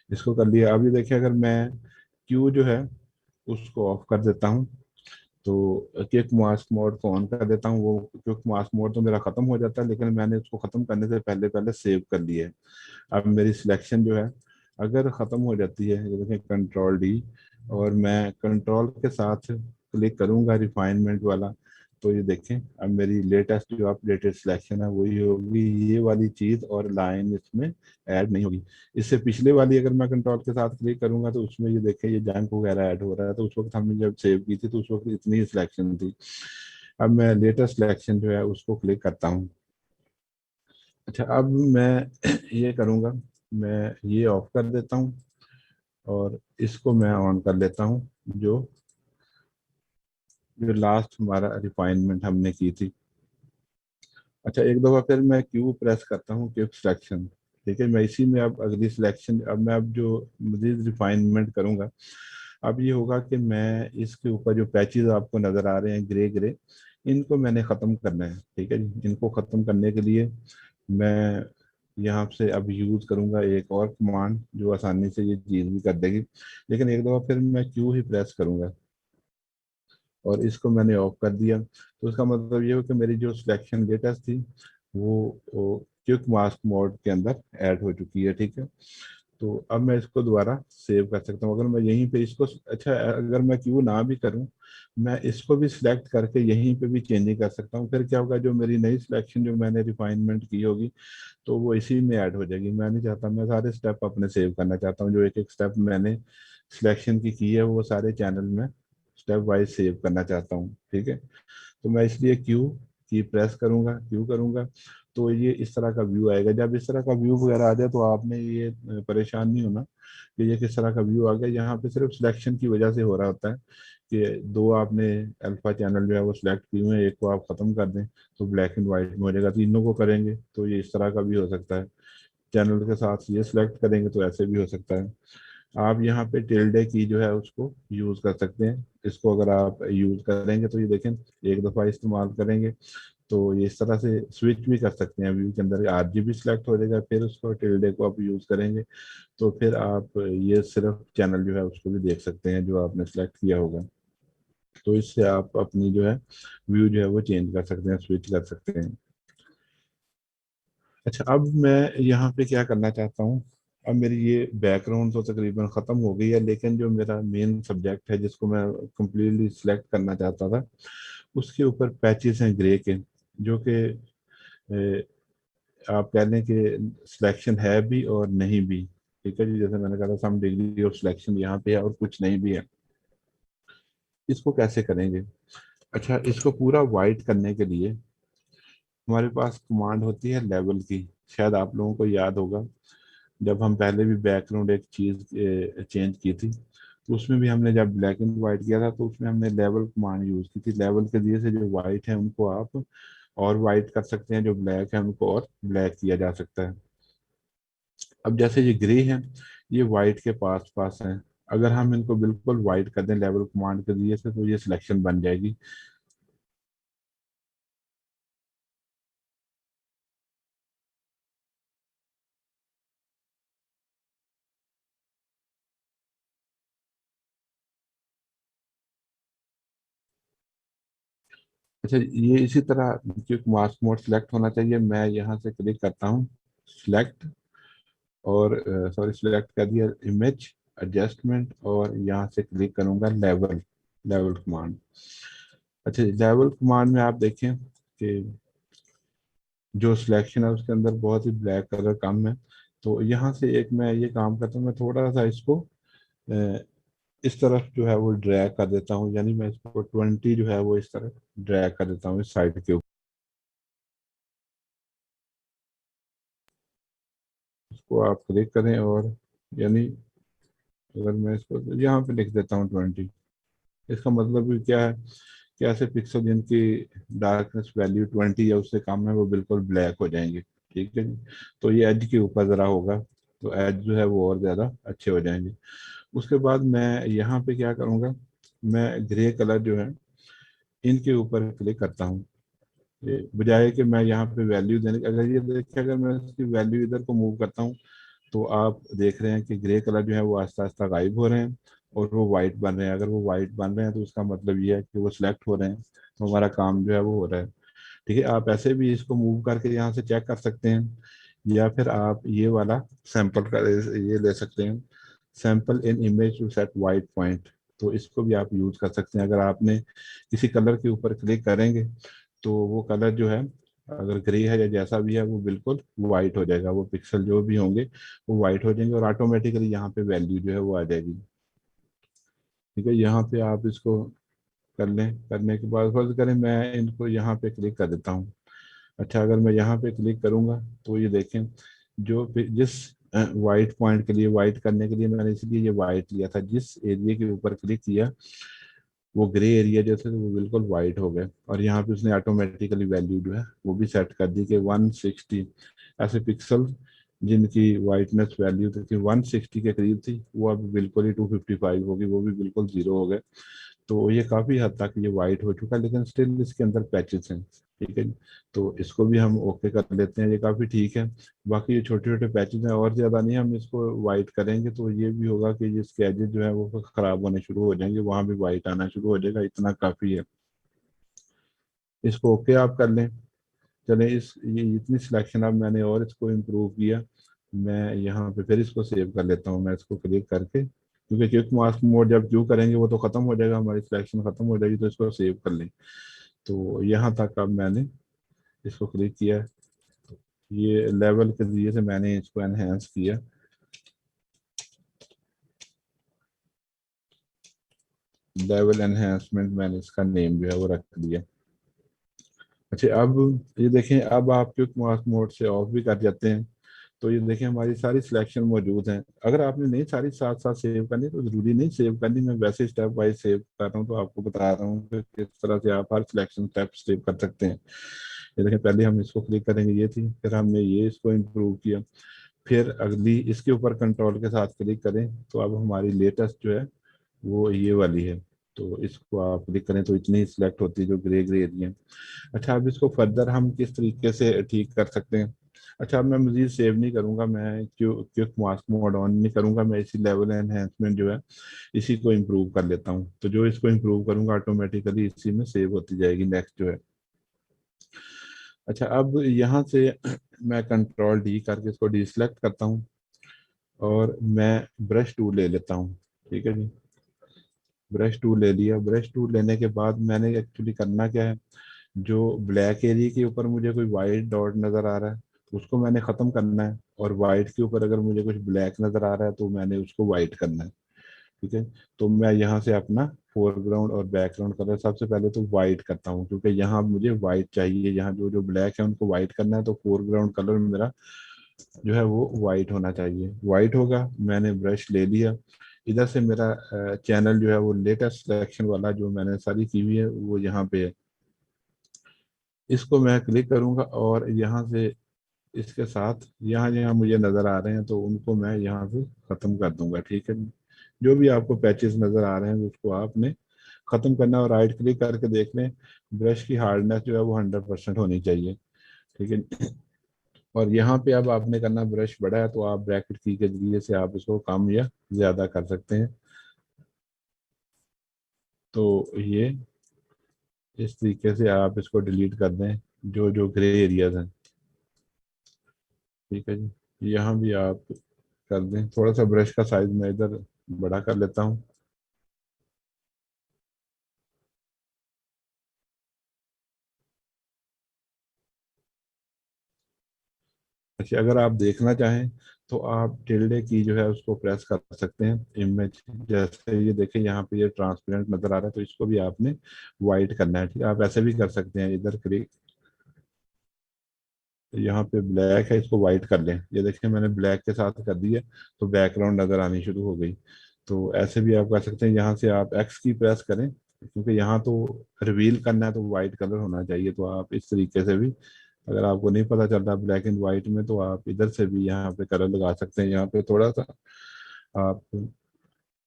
इसको कर लिया। अब ये देखिए, अगर मैं क्यू जो है उसको ऑफ कर देता हूँ, तो क्विक मास्क मोड को ऑन कर देता हूँ, वो क्विक मास्क मोड तो मेरा खत्म हो जाता है, लेकिन मैंने उसको खत्म करने से पहले पहले सेव कर लिया है। अब मेरी सिलेक्शन जो है अगर ख़त्म हो जाती है, ये देखें कंट्रोल डी, और मैं कंट्रोल के साथ क्लिक करूंगा रिफाइनमेंट वाला, तो ये देखें अब मेरी लेटेस्ट जो अपडेटेड सिलेक्शन है वही होगी, ये वाली चीज़ और लाइन इसमें ऐड नहीं होगी। इससे पिछले वाली अगर मैं कंट्रोल के साथ क्लिक करूंगा तो उसमें ये देखें ये जंक वगैरह ऐड हो रहा है, तो उस वक्त हमने जब सेव की थी तो उस वक्त इतनी ही सिलेक्शन थी। अब मैं लेटेस्ट सिलेक्शन जो है उसको क्लिक करता हूँ। अच्छा, अब मैं ये करूँगा, मैं ये ऑफ कर देता हूँ और इसको मैं ऑन कर लेता हूँ, जो जो लास्ट हमारा रिफाइनमेंट हमने की थी। अच्छा, एक दफ़ा फिर मैं क्यू प्रेस करता हूँ, क्विक सिलेक्शन। ठीक है, मैं इसी में अब अगली सिलेक्शन, अब मैं अब जो मजीद रिफाइनमेंट करूँगा, अब ये होगा कि मैं इसके ऊपर जो पैचेस आपको नज़र आ रहे हैं ग्रे ग्रे, इनको मैंने ख़त्म करना है। ठीक है जी, इनको ख़त्म करने के लिए मैं यहाँ से अब यूज़ करूँगा एक और कमांड जो आसानी से ये चीज़ भी कर देगी। लेकिन एक दफ़ा फिर मैं क्यू ही प्रेस करूँगा और इसको मैंने ऑफ कर दिया, तो उसका मतलब ये हो कि मेरी जो सिलेक्शन लेटेस्ट थी वो क्विक मास्क मोड के अंदर ऐड हो चुकी है। ठीक है, तो अब मैं इसको दोबारा सेव कर सकता हूँ। अगर मैं यहीं पे इसको, अच्छा अगर मैं क्यू ना भी करूँ, मैं इसको भी सिलेक्ट करके यहीं पे भी चेंजिंग कर सकता हूँ। फिर क्या होगा, जो मेरी नई सिलेक्शन जो मैंने रिफाइनमेंट की होगी तो वो इसी में ऐड हो जाएगी। मैं नहीं चाहता, मैं सारे स्टेप अपने सेव करना चाहता हूँ, जो एक एक स्टेप मैंने सिलेक्शन की है वो सारे चैनल में स्टेप वाइज सेव करना चाहता हूँ। ठीक है, तो मैं इसलिए क्यू की प्रेस करूंगा, क्यू करूंगा, तो ये इस तरह का व्यू आएगा। जब इस तरह का व्यू वगैरह आ जाए तो आपने ये परेशान नहीं होना कि ये किस तरह का व्यू आ गया। यहाँ पे सिर्फ सिलेक्शन की वजह से हो रहा होता है कि दो आपने अल्फा चैनल जो है वो सिलेक्ट किए हुए हैं, एक को आप खत्म कर दें तो ब्लैक एंड व्हाइट में हो जाएगा, तीनों को करेंगे तो ये इस तरह का भी हो सकता है। चैनल के साथ ये सिलेक्ट करेंगे तो ऐसे भी हो सकता है। आप यहाँ पे टिल्डे की जो है उसको यूज़ कर सकते हैं। इसको अगर आप यूज़ करेंगे तो ये देखें, एक दफ़ा इस्तेमाल करेंगे तो ये इस तरह से स्विच भी कर सकते हैं, व्यू के अंदर आरजीबी सिलेक्ट हो जाएगा, फिर उसको टिल्डे को आप यूज़ करेंगे तो फिर आप ये सिर्फ चैनल जो है उसको भी देख सकते हैं जो आपने सेलेक्ट किया होगा। तो इससे आप अपनी जो है व्यू जो है वो चेंज कर सकते हैं, स्विच कर सकते हैं। अच्छा, अब मैं यहाँ पे क्या करना चाहता हूँ, अब मेरी ये बैकग्राउंड तो तकरीबन ख़त्म हो गई है, लेकिन जो मेरा मेन सब्जेक्ट है जिसको मैं कम्प्लीटली सिलेक्ट करना चाहता था, उसके ऊपर पैचेस हैं ग्रे के, जो कि आप कह लें कि सिलेक्शन है भी और नहीं भी। ठीक है जी, जैसे मैंने कहा था सम डिग्री ऑफ सिलेक्शन यहाँ पे है और कुछ नहीं भी है। इसको कैसे करेंगे? अच्छा, इसको पूरा वाइट करने के लिए हमारे पास कमांड होती है लेवल की। शायद आप लोगों को याद होगा, जब हम पहले भी बैकग्राउंड एक चीज चेंज की थी, तो उसमें भी हमने जब ब्लैक एंड व्हाइट किया था, तो उसमें हमने लेवल कमांड यूज की थी। लेवल के दिए से जो वाइट है उनको आप और वाइट कर सकते हैं, जो ब्लैक है उनको और ब्लैक किया जा सकता है। अब जैसे ये ग्रे है, ये वाइट के पास पास है। अगर हम इनको बिल्कुल वाइट कर दें लेवल कमांड के दिए से, तो ये सिलेक्शन बन जाएगी। अच्छा, ये इसी तरह क्योंकि मास्क मोड सिलेक्ट होना चाहिए, मैं यहाँ से क्लिक करता हूँ सिलेक्ट, और सॉरी सिलेक्ट कर दिया इमेज एडजस्टमेंट, और यहाँ से क्लिक करूँगा लेवल, लेवल कमांड। अच्छा, लेवल कमांड में आप देखें कि जो सिलेक्शन है उसके अंदर बहुत ही ब्लैक कलर कम है। तो यहाँ से एक मैं ये काम करता हूँ, मैं थोड़ा सा इसको अ, इस तरफ जो है वो ड्रैग कर देता हूँ, यानी मैं इसको 20 जो है वो इस तरफ ड्रैग कर देता हूँ इस साइड के ऊपर। उसको आप क्लिक करें और यानी अगर मैं इसको यहाँ पे लिख देता हूँ 20, इसका मतलब भी क्या है कि ऐसे पिक्सल जिनकी डार्कनेस वैल्यू 20 या उससे कम है वो बिल्कुल ब्लैक हो जाएंगे। ठीक है जी, तो ये एज के ऊपर ज़रा होगा, तो एज जो है वो और ज़्यादा अच्छे हो जाएंगे। उसके बाद मैं यहाँ पे क्या करूँगा, मैं ग्रे कलर जो है इनके ऊपर क्लिक करता हूँ। बजाय कि मैं यहाँ पे वैल्यू देने, अगर ये देखिए अगर मैं इसकी वैल्यू इधर को मूव करता हूँ, तो आप देख रहे हैं कि ग्रे कलर जो है वो आस्ता आस्ता गायब हो रहे हैं और वो वाइट बन रहे हैं। अगर वो वाइट बन रहे हैं तो उसका मतलब ये है कि वो सिलेक्ट हो रहे हैं, तो हमारा काम जो है वो हो रहा है। ठीक है, आप ऐसे भी इसको मूव करके यहाँ से चेक कर सकते हैं, या फिर आप ये वाला सैंपल का ये ले सकते हैं, sample in image to set white point. तो इसको भी आप यूज कर सकते हैं। अगर आपने किसी कलर के ऊपर क्लिक करेंगे, तो वो कलर जो है अगर ग्रे है या जैसा भी है वो बिल्कुल वाइट हो जाएगा, वो पिक्सल जो भी होंगे वो वाइट हो जाएंगे और ऑटोमेटिकली यहाँ पे वैल्यू जो है वो आ जाएगी। ठीक है, यहाँ पे आप इसको कर लें, करने के बाद फर्ज करें मैं इनको यहाँ पे क्लिक कर देता हूँ। अच्छा, अगर मैं यहाँ पे क्लिक करूँगा तो ये देखें, जिस वाइट पॉइंट के लिए वाइट करने के लिए मैंने इसलिए ये वाइट लिया था, जिस एरिया के ऊपर क्लिक किया वो ग्रे एरिया जो थे वो बिल्कुल वाइट हो गए, और यहाँ पे उसने ऑटोमेटिकली वैल्यू जो है वो भी सेट कर दी कि 160। ऐसे पिक्सल जिनकी वाइटनेस वैल्यू थी 160 के करीब थी, वो अब बिल्कुल ही 255 होगी, वो भी बिल्कुल जीरो हो गए। तो ये काफ़ी हद तक ये वाइट हो चुका है, लेकिन स्टिल इसके अंदर पैचेस हैं। ठीक है जी, तो इसको भी हम ओके कर लेते हैं, ये काफ़ी ठीक है। बाकी ये छोटे छोटे पैचेस हैं और ज़्यादा नहीं, हम इसको वाइट करेंगे तो ये भी होगा कि इसके एजेस जो है वो ख़राब होने शुरू हो जाएंगे, वहाँ भी वाइट आना शुरू हो जाएगा, इतना काफ़ी है। इसको ओके आप कर लें। चलें, इस ये इतनी सिलेक्शन अब मैंने और इसको इम्प्रूव किया। मैं यहाँ पे फिर इसको सेव कर लेता हूँ, मैं इसको क्लिक करके, क्योंकि क्विक मास्क मोड जब क्यू करेंगे वो तो ख़त्म हो जाएगा, हमारी सिलेक्शन ख़त्म हो जाएगी, तो इसको सेव कर लें। तो यहाँ तक अब मैंने इसको क्लिक किया, ये लेवल के जरिए से मैंने इसको एनहेंस किया। लेवल एनहेंसमेंट मैंने इसका नेम जो है वो रख दिया। अच्छा, अब ये देखें, अब आप क्विक मास्क मोड से ऑफ भी कर जाते हैं, तो ये देखें हमारी सारी सिलेक्शन मौजूद हैं। अगर आपने नहीं सारी साथ साथ सेव करनी तो ज़रूरी नहीं सेव करनी, मैं वैसे स्टेप वाइज सेव कर रहा हूँ, तो आपको बता रहा हूँ कि किस तरह से आप हर सिलेक्शन स्टेप सेव कर सकते हैं। ये देखें, पहले हम इसको क्लिक करेंगे, ये थी, फिर हमने ये इसको इम्प्रूव किया, फिर अगली इसके ऊपर कंट्रोल के साथ क्लिक करें, तो अब हमारी लेटेस्ट जो है वो ये वाली है। तो इसको आप क्लिक करें तो इतनी सिलेक्ट होती है जो ग्रे ग्रे एरिया। अच्छा, अब इसको फर्दर हम किस तरीके से ठीक कर सकते हैं? अच्छा, अब मैं मजीद सेव नहीं करूंगा, मैं क्विक मास्क मोड ऑन नहीं करूंगा, मैं इसी लेवल एनहेंसमेंट जो है इसी को इम्प्रूव कर लेता हूँ। तो जो इसको इम्प्रूव करूंगा ऑटोमेटिकली इसी में सेव होती जाएगी नेक्स्ट जो है। अच्छा, अब यहाँ से मैं कंट्रोल डी करके इसको डी सिलेक्ट करता हूँ, और मैं ब्रश टूल ले लेता हूँ। ठीक है जी, ब्रश टूल ले लिया। ब्रश टूल लेने के बाद मैंने एक्चुअली करना क्या है, जो ब्लैक एरिया के ऊपर मुझे कोई वाइट डॉट नज़र आ रहा है उसको मैंने ख़त्म करना है, और वाइट के ऊपर अगर मुझे कुछ ब्लैक नज़र आ रहा है तो मैंने उसको वाइट करना है। ठीक है, तो मैं यहाँ से अपना फोरग्राउंड और बैकग्राउंड कलर सबसे पहले तो वाइट करता हूँ, क्योंकि यहाँ मुझे वाइट चाहिए। यहाँ जो जो ब्लैक है उनको वाइट करना है, तो फोरग्राउंड कलर मेरा जो है वो वाइट होना चाहिए। वाइट होगा, मैंने ब्रश ले लिया। इधर से मेरा चैनल जो है वो लेटेस्ट सिलेक्शन वाला जो मैंने सारी की हुई है वो यहाँ पे है। इसको मैं क्लिक करूंगा और यहाँ से इसके साथ यहाँ जहाँ मुझे नज़र आ रहे हैं तो उनको मैं यहाँ से ख़त्म कर दूंगा। ठीक है, जो भी आपको पैचेस नज़र आ रहे हैं उसको आपने ख़त्म करना, और राइट क्लिक करके देख लें ब्रश की हार्डनेस जो है वो 100% होनी चाहिए। ठीक है, और यहाँ पे अब आपने करना, ब्रश बड़ा है तो आप ब्रैकेट की के जरिए से आप इसको कम या ज़्यादा कर सकते हैं। तो ये इस तरीके से आप इसको डिलीट कर दें जो जो ग्रे एरियाज हैं। ठीक है जी, यहाँ भी आप कर दें। थोड़ा सा ब्रश का साइज मैं इधर बड़ा कर लेता हूँ। अच्छा, अगर आप देखना चाहें तो आप टिल्डे की जो है उसको प्रेस कर सकते हैं। इमेज जैसे ये देखें यहाँ पे ये ट्रांसपेरेंट नजर आ रहा है, तो इसको भी आपने वाइट करना है। ठीक है, आप ऐसे भी कर सकते हैं, इधर क्लिक, यहाँ पे ब्लैक है इसको वाइट कर लें। ये देखिए मैंने ब्लैक के साथ कर दिया तो बैकग्राउंड नजर आनी शुरू हो गई। तो ऐसे भी आप कर सकते हैं, यहाँ से आप एक्स की प्रेस करें, क्योंकि यहाँ तो रिवील करना है तो वाइट कलर होना चाहिए। तो आप इस तरीके से भी, अगर आपको नहीं पता चल रहा ब्लैक एंड वाइट में, तो आप इधर से भी यहाँ पे कलर लगा सकते हैं। यहाँ पे थोड़ा सा आप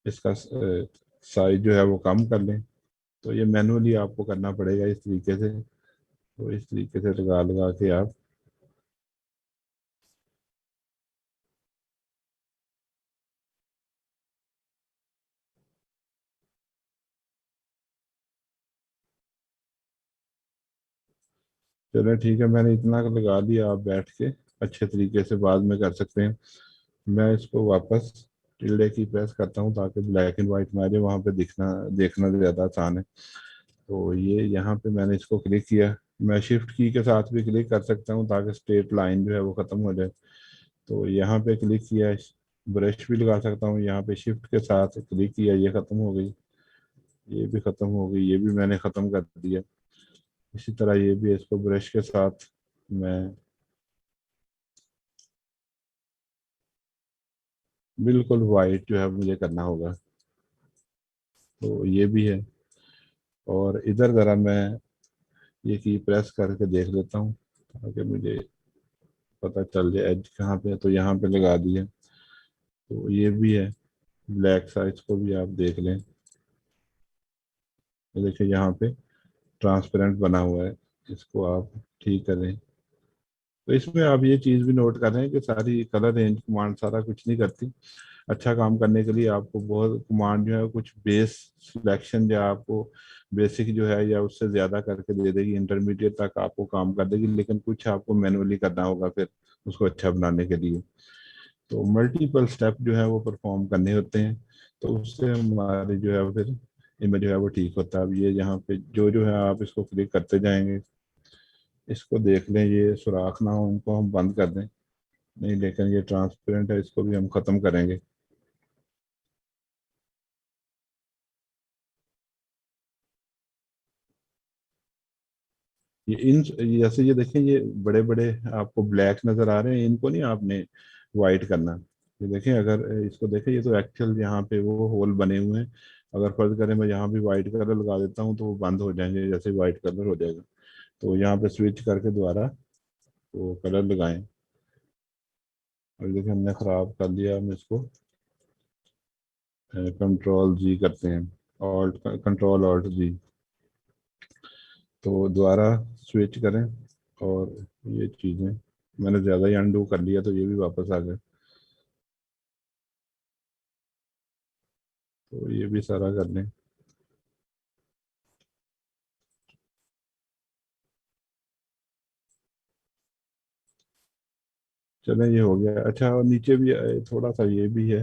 इसका साइज जो है वो कम कर लें। तो ये मैनुअली आपको करना पड़ेगा इस तरीके से। तो इस तरीके से लगा लगा के आप, चलो ठीक है, मैंने इतना लगा दिया, आप बैठ के अच्छे तरीके से बाद में कर सकते हैं। मैं इसको वापस टिल्डे की प्रेस करता हूँ ताकि ब्लैक एंड वाइट में आ जाए, वहाँ पे दिखना देखना ज़्यादा आसान है। तो ये यहाँ पे मैंने इसको क्लिक किया। मैं शिफ्ट की के साथ भी क्लिक कर सकता हूँ ताकि स्ट्रेट लाइन जो है वो ख़त्म हो जाए। तो यहाँ पे क्लिक किया, ब्रश भी लगा सकता हूँ। यहाँ पे शिफ्ट के साथ क्लिक किया, ये ख़त्म हो गई, ये भी ख़त्म हो गई, ये भी मैंने ख़त्म कर दिया। इसी तरह ये भी, इसको ब्रश के साथ मैं बिल्कुल वाइट जो है मुझे करना होगा। तो ये भी है। और इधर ज़रा मैं ये की प्रेस करके देख लेता हूँ ताकि मुझे पता चल जाए एज कहाँ पे है। तो यहाँ पे लगा दिया, तो ये भी है। ब्लैक साइज को भी आप देख लें, ये देखिए यहाँ पे ट्रांसपेरेंट बना हुआ है, इसको आप ठीक करें। तो इसमें आप ये चीज़ भी नोट कर रहे हैं कि सारी कलर रेंज कमांड सारा कुछ नहीं करती। अच्छा काम करने के लिए आपको बहुत कमांड जो है कुछ बेस सिलेक्शन जो आपको बेसिक जो है या उससे ज़्यादा करके दे देगी, इंटरमीडिएट तक आपको काम कर देगी, लेकिन कुछ आपको मैनुअली करना होगा फिर उसको अच्छा बनाने के लिए। तो मल्टीपल स्टेप जो है वो परफॉर्म करने होते हैं, तो उससे हमारे जो है फिर इमेज जो है वो ठीक होता है। अब ये यहाँ पे जो जो है आप इसको क्लिक करते जाएंगे, इसको देख लें ये सुराख ना हो इनको हम बंद कर दें। नहीं, लेकिन ये ट्रांसपेरेंट है, इसको भी हम ख़त्म करेंगे। ये इन जैसे ये देखें, ये बड़े बड़े आपको ब्लैक नज़र आ रहे हैं, इनको नहीं आपने वाइट करना। ये देखें, अगर इसको देखें, ये तो एक्चुअल यहाँ पे वो होल बने हुए हैं। अगर फर्ज करें मैं यहाँ भी वाइट कलर लगा देता हूँ तो वो बंद हो जाएंगे, जैसे वाइट कलर हो जाएगा। तो यहाँ पे स्विच करके दोबारा वो कलर लगाएं। और देखिए हमने ख़राब कर दिया, हम इसको कंट्रोल जी करते हैं, ऑल्ट कंट्रोल ऑल्ट जी। तो दोबारा स्विच करें, और ये चीज़ें मैंने ज़्यादा ही अनडू कर लिया तो ये भी वापस आ गए। तो ये भी सारा कर लें। चलो ये हो गया। अच्छा, और नीचे भी थोड़ा सा ये भी है,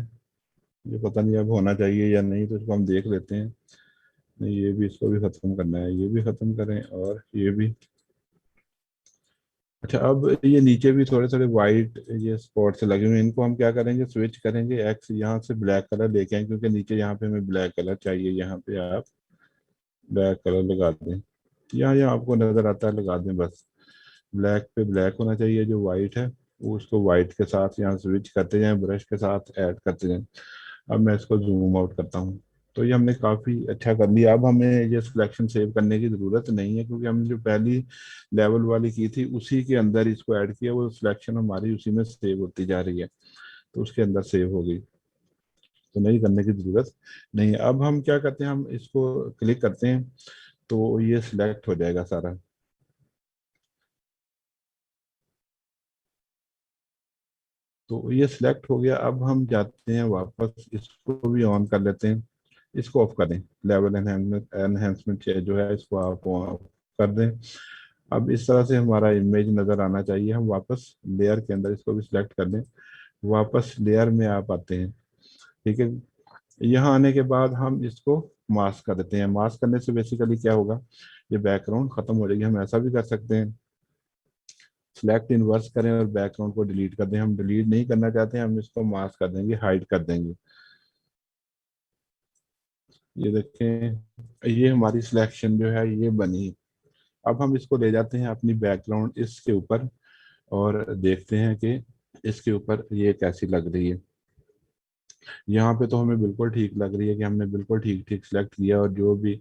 ये पता नहीं अब होना चाहिए या नहीं, तो इसको हम देख लेते हैं। नहीं, ये भी, इसको भी खत्म करना है, ये भी खत्म करें और ये भी। अच्छा, अब ये नीचे भी थोड़े थोड़े वाइट ये स्पॉट्स लगे हुए हैं, इनको हम क्या करेंगे, स्विच करेंगे, एक्स यहाँ से ब्लैक कलर लेके आएंगे, क्योंकि नीचे यहाँ पे हमें ब्लैक कलर चाहिए। यहाँ पे आप ब्लैक कलर लगा दें, यहाँ यहाँ आपको नजर आता है लगा दें बस। ब्लैक पे ब्लैक होना चाहिए, जो वाइट है वो उसको वाइट के साथ यहाँ स्विच करते जाएं, ब्रश के साथ ऐड करते जाएं। अब मैं इसको जूम आउट करता हूँ। तो ये हमने काफ़ी अच्छा कर लिया। अब हमें ये सिलेक्शन सेव करने की ज़रूरत नहीं है, क्योंकि हमने जो पहली लेवल वाली की थी उसी के अंदर इसको ऐड किया, वो सिलेक्शन हमारी उसी में सेव होती जा रही है, तो उसके अंदर सेव हो गई। तो नहीं करने की ज़रूरत नहीं है। अब हम क्या करते हैं, हम इसको क्लिक करते हैं तो ये सिलेक्ट हो जाएगा सारा। तो ये सिलेक्ट हो गया। अब हम जाते हैं वापस, इसको भी ऑन कर लेते हैं, इसको ऑफ कर दें। लेवल एनहेंसमेंट एनहेंसमेंट जो है इसको आप ऑफ कर दें। अब इस तरह से हमारा इमेज नज़र आना चाहिए। हम वापस लेयर के अंदर इसको भी सिलेक्ट कर दें, वापस लेयर में आप आते हैं। ठीक है, यहाँ आने के बाद हम इसको मास्क कर देते हैं। मास्क करने से बेसिकली क्या होगा, ये बैकग्राउंड खत्म हो जाएगी। हम ऐसा भी कर सकते हैं, सिलेक्ट इनवर्स करें और बैकग्राउंड को डिलीट कर दें। हम डिलीट नहीं करना चाहते हैं, हम इसको मास्क कर देंगे, हाइड कर देंगे। ये देखें, ये हमारी सिलेक्शन जो है ये बनी। अब हम इसको ले जाते हैं अपनी बैकग्राउंड इसके ऊपर और देखते हैं कि इसके ऊपर ये कैसी लग रही है। यहाँ पे तो हमें बिल्कुल ठीक लग रही है कि हमने बिल्कुल ठीक ठीक सिलेक्ट किया, और जो भी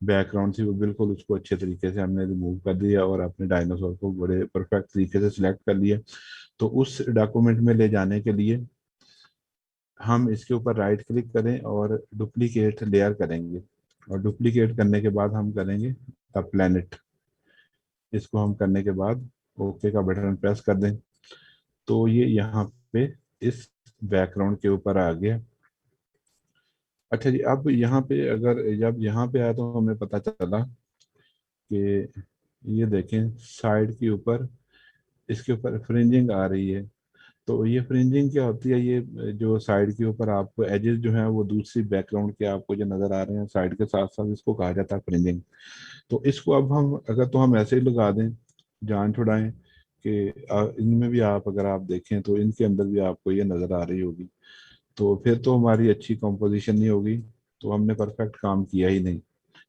बैकग्राउंड थी वो बिल्कुल उसको अच्छे तरीके से हमने रिमूव कर दिया और अपने डायनासोर को बड़े परफेक्ट तरीके से सिलेक्ट कर लिया। तो उस डॉक्यूमेंट में ले जाने के लिए हम इसके ऊपर राइट क्लिक करें और डुप्लीकेट लेयर करेंगे, और डुप्लीकेट करने के बाद हम करेंगे द प्लेनेट। इसको हम करने के बाद ओके का बटन प्रेस कर दें, तो ये यहाँ पे इस बैकग्राउंड के ऊपर आ गया। अच्छा जी, अब यहाँ पे अगर जब यहाँ पे आया तो हमें पता चला कि ये देखें साइड के ऊपर, इसके ऊपर फ्रिंजिंग आ रही है। तो ये फ्रिंजिंग क्या होती है, ये जो साइड के ऊपर आपको एजेस जो हैं वो दूसरी बैकग्राउंड के आपको जो नजर आ रहे हैं साइड के साथ साथ, इसको कहा जाता है फ्रिंजिंग। तो इसको अब हम अगर तो हम ऐसे ही लगा दें, जान छुड़ाएं कि इनमें भी आप अगर आप देखें तो इनके अंदर भी आपको ये नजर आ रही होगी, तो फिर तो हमारी अच्छी कंपोजिशन नहीं होगी, तो हमने परफेक्ट काम किया ही नहीं।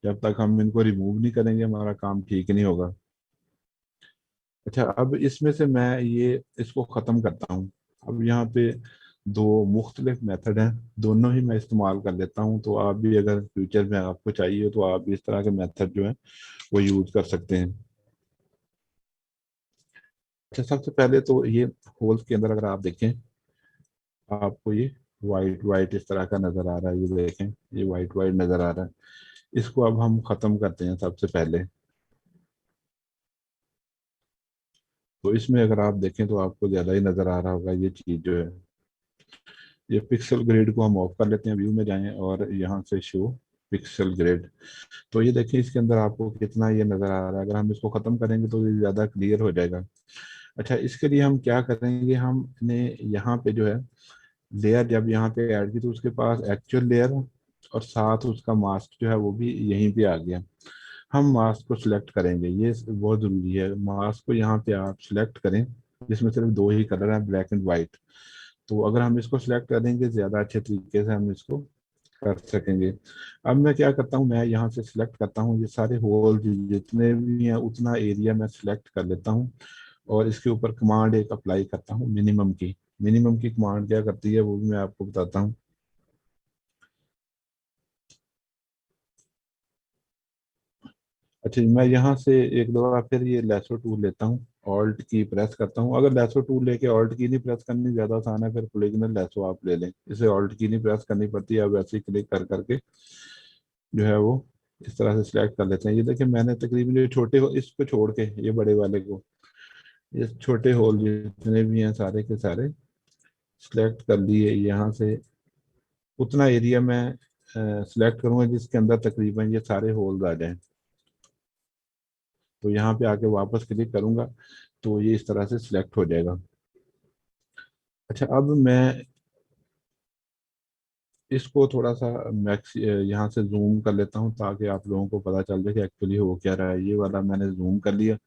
जब तक हम इनको रिमूव नहीं करेंगे हमारा काम ठीक नहीं होगा। अच्छा, अब इसमें से मैं ये इसको ख़त्म करता हूँ। अब यहाँ पे दो मुख्तलिफ मेथड हैं, दोनों ही मैं इस्तेमाल कर लेता हूँ। तो आप भी अगर फ्यूचर में आपको चाहिए तो आप भी इस तरह के मेथड जो है वो यूज़ कर सकते हैं। अच्छा, सबसे पहले तो ये होल्स के अंदर अगर आप देखें, आपको ये वाइट वाइट इस तरह का नज़र आ रहा है, ये देखें ये वाइट वाइट नज़र आ रहा है। इसको अब हम ख़त्म करते हैं सबसे पहले। तो इसमें अगर आप देखें तो आपको ज़्यादा ही नज़र आ रहा होगा ये चीज़ जो है। ये पिक्सल ग्रेड को हम ऑफ कर लेते हैं, व्यू में जाएं और यहाँ से शो पिक्सल ग्रेड। तो ये देखिए इसके अंदर आपको कितना ये नज़र आ रहा है। अगर हम इसको ख़त्म करेंगे तो ये ज़्यादा क्लियर हो जाएगा। अच्छा, इसके लिए हम क्या करेंगे, हमने यहाँ पे जो है लेयर जब यहाँ पे ऐड की तो उसके पास एक्चुअल लेयर और साथ उसका मास्क जो है वो भी यहीं पे आ गया। हम मास्क को सिलेक्ट करेंगे, ये बहुत ज़रूरी है। मास्क को यहाँ पे आप सिलेक्ट करें, जिसमें सिर्फ दो ही कलर है, ब्लैक एंड वाइट। तो अगर हम इसको सिलेक्ट करेंगे ज़्यादा अच्छे तरीके से हम इसको कर सकेंगे। अब मैं क्या करता हूँ, मैं यहाँ से सिलेक्ट करता हूँ ये सारे होल जितने भी हैं उतना एरिया मैं सिलेक्ट कर लेता हूँ, और इसके ऊपर कमांड एक अप्लाई करता हूँ मिनिमम की। मिनिमम की कमांड क्या करती है वो भी मैं आपको बताता हूँ। अच्छा, मैं यहाँ से एक दफ़ा फिर ये लेसो टूल लेता हूँ, ऑल्ट की प्रेस करता हूँ। अगर लेसो टूल लेके ऑल्ट की नहीं प्रेस करनी, ज़्यादा आसान है, फिर पोलीगोनल लेसो आप ले लें, इसे ऑल्ट की नहीं प्रेस करनी पड़ती है। अब ऐसे ही क्लिक कर करके जो है वो इस तरह से सिलेक्ट कर लेते हैं। ये देखिए मैंने तकरीबन जो छोटे हो इसको छोड़ के ये बड़े वाले को, ये छोटे होल जितने भी हैं सारे के सारे सिलेक्ट कर लिए। यहाँ से उतना एरिया मैं सिलेक्ट करूंगा जिसके अंदर तकरीबन ये सारे होल्स आ जाएं। तो यहाँ पे आके वापस क्लिक करूंगा तो ये इस तरह से सिलेक्ट हो जाएगा। अच्छा, अब मैं इसको थोड़ा सा मैक्स यहाँ से जूम कर लेता हूँ ताकि आप लोगों को पता चल जाए कि एक्चुअली हो क्या रहा है। ये वाला मैंने जूम कर लिया।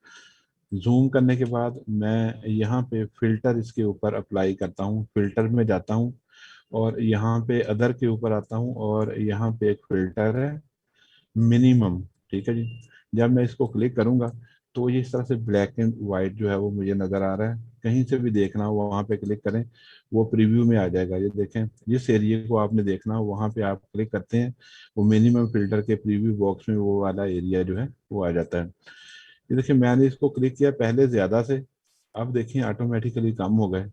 जूम करने के बाद मैं यहाँ पे फिल्टर इसके ऊपर अप्लाई करता हूँ, फिल्टर में जाता हूँ और यहाँ पे अदर के ऊपर आता हूँ और यहाँ पे एक फिल्टर है मिनिमम। ठीक है जी। जब मैं इसको क्लिक करूंगा तो ये इस तरह से ब्लैक एंड वाइट जो है वो मुझे नजर आ रहा है। कहीं से भी देखना हो वहां पे क्लिक करें, वो प्रीव्यू में आ जाएगा। ये देखें, जिस एरिया को आपने देखना हो वहां पे आप क्लिक करते हैं, वो मिनिमम फिल्टर के प्रीव्यू बॉक्स में वो वाला एरिया जो है वो आ जाता है। ये देखिए, मैंने इसको क्लिक किया पहले ज्यादा से, अब देखिए ऑटोमेटिकली कम हो गए।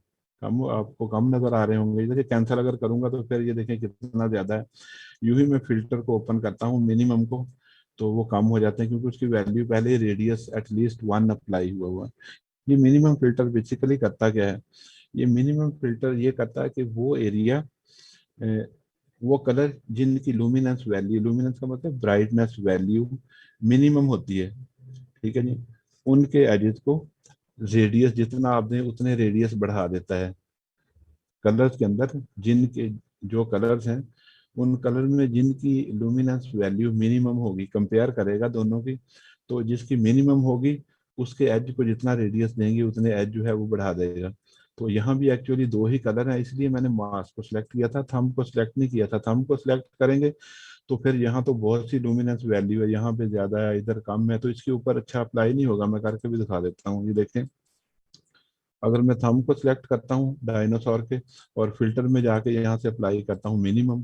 कम आपको कम नजर आ रहे होंगे। ये देखिए, कैंसिल अगर करूंगा तो फिर ये देखें कितना ज्यादा है। यूं ही मैं फिल्टर को ओपन करता हूँ मिनिमम को, तो वो कम हो जाते हैं क्योंकि उसकी वैल्यू पहले रेडियस एटलीस्ट 1 अप्लाई हुआ हुआ है। ये मिनिमम फिल्टर बेसिकली करता क्या है? ये मिनिमम फिल्टर ये करता है कि वो एरिया, वो कलर जिनकी लुमिनेंस वैल्यू, लुमिनेंस का मतलब ब्राइटनेस वैल्यू मिनिमम होती है, ठीक है जी, उनके एजेस को रेडियस जितना आप दें उतने रेडियस बढ़ा देता है। कलर्स के अंदर जिनके जो कलर्स हैं, उन कलर में जिनकी लुमिनेंस वैल्यू मिनिमम होगी, कंपेयर करेगा दोनों की, तो जिसकी मिनिमम होगी उसके एज को जितना रेडियस देंगे उतने एज जो है वो बढ़ा देगा। तो यहाँ भी एक्चुअली दो ही कलर हैं, इसलिए मैंने मास्क को सिलेक्ट किया था, थंब को सिलेक्ट नहीं किया था। थंब को सिलेक्ट करेंगे तो फिर यहाँ तो बहुत सी लुमिनेंस वैल्यू है, यहाँ पे ज्यादा है इधर कम है, तो इसके ऊपर अच्छा अप्लाई नहीं होगा। मैं करके भी दिखा देता हूँ, ये देखें। अगर मैं थंब को सिलेक्ट करता हूँ डायनासोर के और फिल्टर में जाके यहाँ से अप्लाई करता हूँ मिनिमम,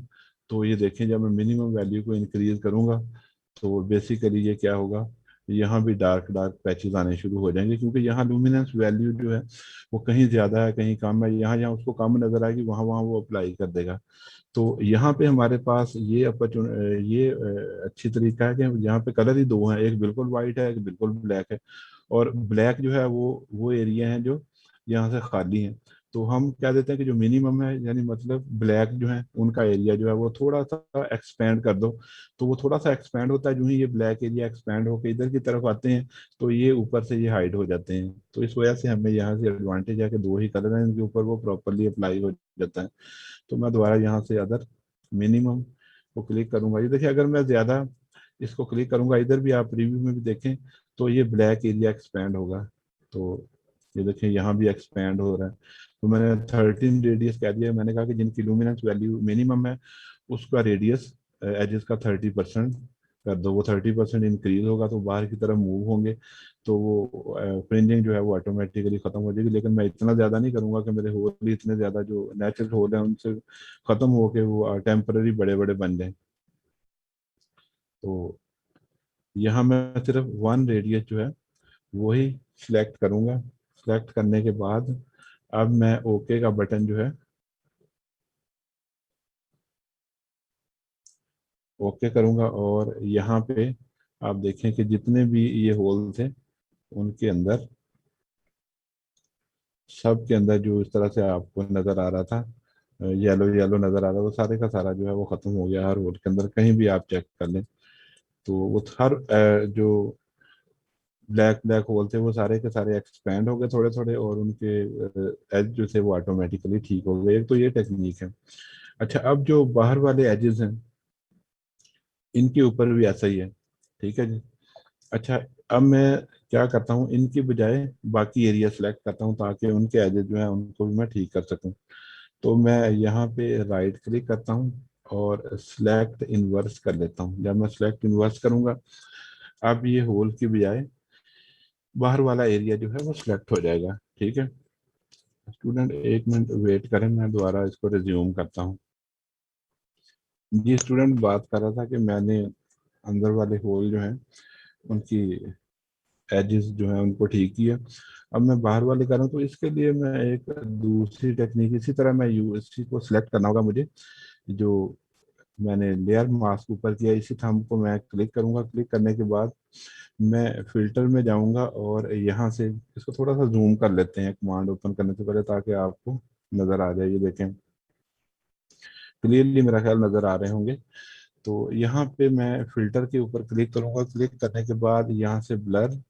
तो ये देखें जब मैं मिनिमम वैल्यू को इंक्रीज करूंगा तो बेसिकली ये क्या होगा, यहाँ भी डार्क डार्क पैचेस आने शुरू हो जाएंगे क्योंकि यहाँ लुमिनेंस वैल्यू जो है वो कहीं ज्यादा है कहीं कम है। यहाँ जहाँ उसको कम नजर आएगी वहाँ वहाँ वो अप्लाई कर देगा। तो यहाँ पे हमारे पास ये ये अच्छी तरीका है कि यहाँ पे कलर ही दो हैं, एक बिल्कुल वाइट है एक बिल्कुल ब्लैक है। और ब्लैक जो है वो एरिया है जो यहाँ से खाली है। तो हम क्या देते हैं कि जो मिनिमम है यानी मतलब ब्लैक जो है उनका एरिया जो है वो थोड़ा सा एक्सपेंड कर दो। तो वो थोड़ा सा एक्सपेंड होता है, जो ही ये ब्लैक एरिया एक्सपेंड होकर इधर की तरफ आते हैं तो ये ऊपर से ये हाइड हो जाते हैं। तो इस वजह से हमें यहाँ से एडवांटेज है कि दो ही कलर हैं, इनके ऊपर वो प्रॉपरली अप्लाई हो जाता है। तो मैं दोबारा यहाँ से अदर मिनिमम को क्लिक करूंगा। ये देखिए, अगर मैं ज्यादा इसको क्लिक करूंगा, इधर भी आप रिव्यू में भी देखें तो ये ब्लैक एरिया एक्सपैंड होगा। तो ये देखिए यहाँ भी एक्सपैंड हो रहा है। तो मैंने 13 रेडियस कह दिया, मैंने कहा कि जिनकी लुमिनेंस वैल्यू मिनिमम है उसका रेडियस एजेस का 30% कर दो। वो 30% इंक्रीज होगा तो बाहर की तरफ मूव होंगे, तो वो फ्रिंजिंग जो है वो ऑटोमेटिकली खत्म हो जाएगी। लेकिन मैं इतना ज्यादा नहीं करूंगा कि मेरे होल भी इतने ज्यादा जो नेचुरल होल है उनसे खत्म होके वो टेम्पररी बड़े बड़े बन जाए। तो यहाँ मैं सिर्फ 1 रेडियस जो है वही सिलेक्ट करूंगा। सिलेक्ट करने के बाद अब मैं ओके का बटन जो है ओके करूंगा और यहाँ पे आप देखें कि जितने भी ये होल थे उनके अंदर, सब के अंदर जो इस तरह से आपको नजर आ रहा था, येलो येलो नजर आ रहा था, वो सारे का सारा जो है वो खत्म हो गया हर होल के अंदर। कहीं भी आप चेक कर लें तो वो हर जो ब्लैक ब्लैक होल थे वो सारे के सारे एक्सपैंड हो गए थोड़े थोड़े, और उनके एज जो थे वो ऑटोमेटिकली ठीक हो गए। एक तो ये टेक्निक है। अच्छा, अब जो बाहर वाले एजेस हैं इनके ऊपर भी ऐसा ही है, ठीक है जी। अच्छा, अब मैं क्या करता हूँ, इनकी बजाय बाकी एरिया सेलेक्ट करता हूँ ताकि उनके एजेस जो है उनको भी मैं ठीक कर सकूँ। तो मैं यहाँ पे राइट क्लिक करता हूँ और सिलेक्ट इनवर्स कर लेता हूँ। जब मैं सिलेक्ट इनवर्स करूंगा, अब ये होल की बजाय बाहर वाला एरिया जो है वो सिलेक्ट हो जाएगा, ठीक है। स्टूडेंट एक मिनट वेट करें, मैं दोबारा इसको रिज्यूम करता हूँ। जी, स्टूडेंट बात कर रहा था कि मैंने अंदर वाले होल जो हैं उनकी एजेस जो है उनको ठीक किया। अब मैं बाहर वाले कर रहा हूँ तो इसके लिए मैं एक दूसरी टेक्निक, इसी तरह मैं यूएससी को सिलेक्ट करना होगा मुझे। जो मैंने लेयर मास्क ऊपर किया, इसी थंब को मैं क्लिक करूंगा। क्लिक करने के बाद मैं फिल्टर में जाऊंगा और यहाँ से इसको थोड़ा सा जूम कर लेते हैं कमांड ओपन करने से पहले ताकि आपको नजर आ जाए। ये देखें, क्लियरली मेरा ख्याल नजर आ रहे होंगे। तो यहाँ पे मैं फिल्टर के ऊपर क्लिक करूंगा। क्लिक करने के बाद यहाँ से ब्लर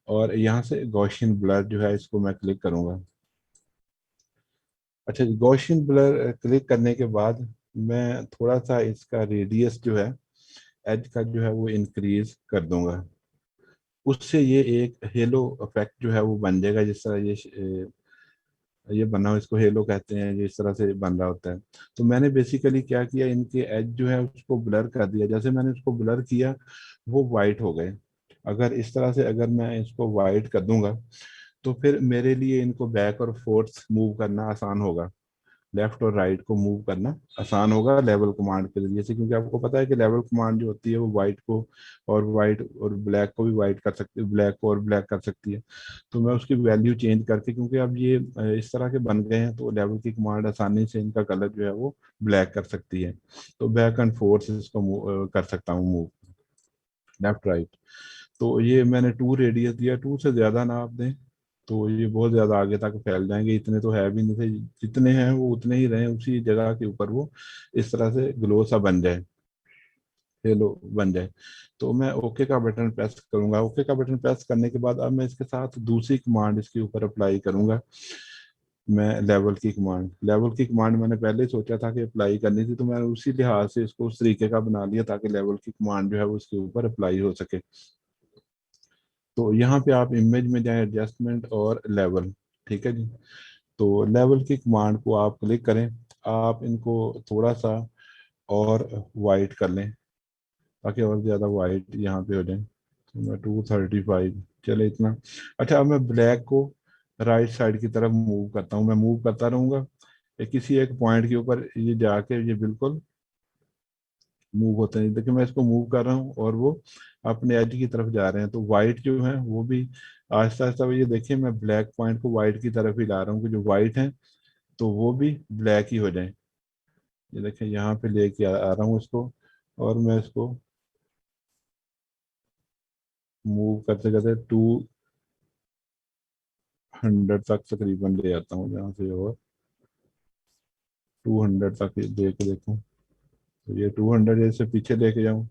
और यहाँ से गॉसियन ब्लर जो है इसको मैं क्लिक करूंगा। अच्छा, गॉसियन ब्लर क्लिक करने के बाद मैं थोड़ा सा इसका रेडियस जो है, एज का जो है वो इंक्रीज कर दूंगा। उससे ये एक हेलो इफेक्ट जो है वो बन जाएगा, जिस तरह ये बना हो, इसको हेलो कहते हैं, जिस तरह से बन रहा होता है। तो मैंने बेसिकली क्या किया, इनके एज जो है उसको ब्लर कर दिया। जैसे मैंने उसको ब्लर किया वो वाइट हो गए। अगर इस तरह से अगर मैं इसको वाइट कर दूंगा तो फिर मेरे लिए इनको बैक और फोर्थ मूव करना आसान होगा, लेफ्ट और राइट को मूव करना आसान होगा लेवल कमांड के जरिए से। क्योंकि आपको पता है कि लेवल कमांड जो होती है वो वाइट और ब्लैक को भी वाइट कर सकती है, ब्लैक को और ब्लैक कर सकती है। तो मैं उसकी वैल्यू चेंज करके, क्योंकि अब ये इस तरह के बन गए हैं, तो लेवल की कमांड आसानी से इनका कलर जो है वो ब्लैक कर सकती है। तो बैक एंड फोर्थ इसको कर सकता हूँ मूव, लेफ्ट राइट। तो ये मैंने 2 रेडियस दिया, 2 से ज्यादा ना आप दें, तो ये बहुत ज्यादा आगे तक फैल जाएंगे। इतने तो है भी नहीं थे, जितने हैं वो उतने ही रहे, उसी जगह के ऊपर वो इस तरह से ग्लो सा बन जाए, हेलो बन जाए। तो मैं ओके का बटन प्रेस करूंगा। ओके का बटन प्रेस करने के बाद अब मैं इसके साथ दूसरी कमांड इसके ऊपर अप्लाई करूंगा। मैं लेवल की कमांड मैंने पहले ही सोचा था कि अप्लाई करनी थी, तो मैंने उसी लिहाज से इसको उस तरीके का बना लिया ताकि लेवल की कमांड जो है वो उसके ऊपर अप्लाई हो सके। तो यहाँ पे आप इमेज में जाएं, एडजस्टमेंट और लेवल, ठीक है जी। तो लेवल की कमांड को आप क्लिक करें, आप इनको थोड़ा सा और वाइट कर लें ताकि और ज़्यादा वाइट यहाँ पे हो जाए। तो मैं 235, चले इतना। अच्छा, अब मैं ब्लैक को राइट साइड की तरफ मूव करता हूँ, मैं मूव करता रहूँगा। किसी एक पॉइंट के ऊपर ये जाके ये बिल्कुल मूव होते हैं। देखिए मैं इसको मूव कर रहा हूँ और वो अपने एज की तरफ जा रहे हैं, तो वाइट जो है वो भी आहिस्ता आहिस्ता, ये देखिए मैं ब्लैक पॉइंट को वाइट की तरफ ही ला रहा हूँ कि जो वाइट है तो वो भी ब्लैक ही हो जाए। ये देखिए यहाँ पे लेके आ रहा हूँ इसको, और मैं इसको मूव करते करते 200 तक तकरीबन ले आता हूँ जहाँ से, और 200 तक दे के देखूँ। तो ये 200 जैसे पीछे लेके जाऊँ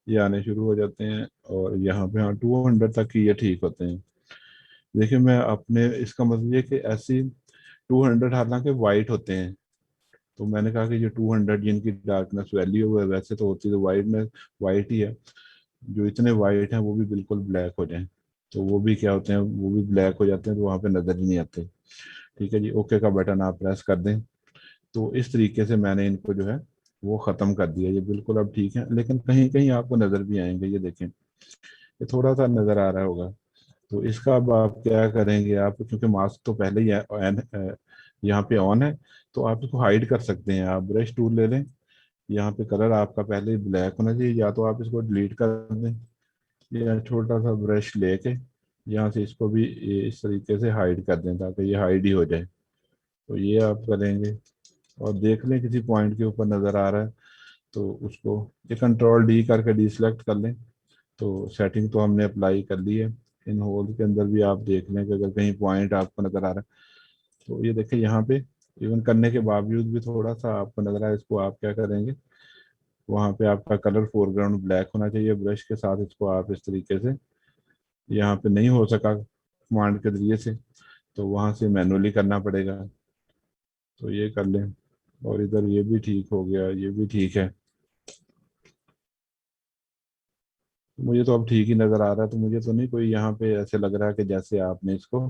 ये आने शुरू हो जाते हैं, और यहाँ पे हाँ 200 तक ही ये ठीक होते हैं। देखिए मैं अपने, इसका मतलब ये कि ऐसी 200 हालांकि वाइट होते हैं, तो मैंने कहा कि जो 200 जिनकी डार्कनेस वैल्यू है वैसे तो होती है, तो वाइट में वाइट ही है। जो इतने वाइट हैं वो भी बिल्कुल ब्लैक हो जाएं तो वो भी क्या होते हैं, वो भी ब्लैक हो जाते हैं, तो वहाँ पे नजर ही नहीं आते। ठीक है जी, ओके का बटन आप प्रेस कर दें। तो इस तरीके से मैंने इनको जो है वो ख़त्म कर दिया, ये बिल्कुल अब ठीक है। लेकिन कहीं कहीं आपको नज़र भी आएंगे, ये देखें ये थोड़ा सा नज़र आ रहा होगा। तो इसका अब आप क्या करेंगे, आप क्योंकि मास्क तो पहले ही यहाँ पे ऑन है, तो आप इसको हाइड कर सकते हैं। आप ब्रश टूल ले लें, यहाँ पे कलर आपका पहले ही ब्लैक होना चाहिए, या तो आप इसको डिलीट कर दें, या छोटा सा ब्रश लेके यहाँ से इसको भी इस तरीके से हाइड कर दें ताकि ये हाइड ही हो जाए। तो ये आप करेंगे, और देख लें किसी पॉइंट के ऊपर नज़र आ रहा है तो उसको ये कंट्रोल डी करके डी सेलेक्ट कर लें। तो सेटिंग तो हमने अप्लाई कर ली है। इन होल के अंदर भी आप देख लें कि अगर कहीं पॉइंट आपको नज़र आ रहा है, तो ये देखिए यहाँ पे इवन करने के बावजूद भी थोड़ा सा आपको नज़र आ रहा है, इसको आप क्या करेंगे, वहाँ पे आपका कलर फोरग्राउंड ब्लैक होना चाहिए। ब्रश के साथ इसको आप इस तरीके से, यहाँ पे नहीं हो सका कमांड के जरिए से, तो वहाँ से मैनुअली करना पड़ेगा। तो ये कर लें, और इधर ये भी ठीक हो गया, ये भी ठीक है। मुझे तो अब ठीक ही नज़र आ रहा है, तो मुझे तो नहीं कोई यहाँ पे ऐसे लग रहा है कि जैसे आपने इसको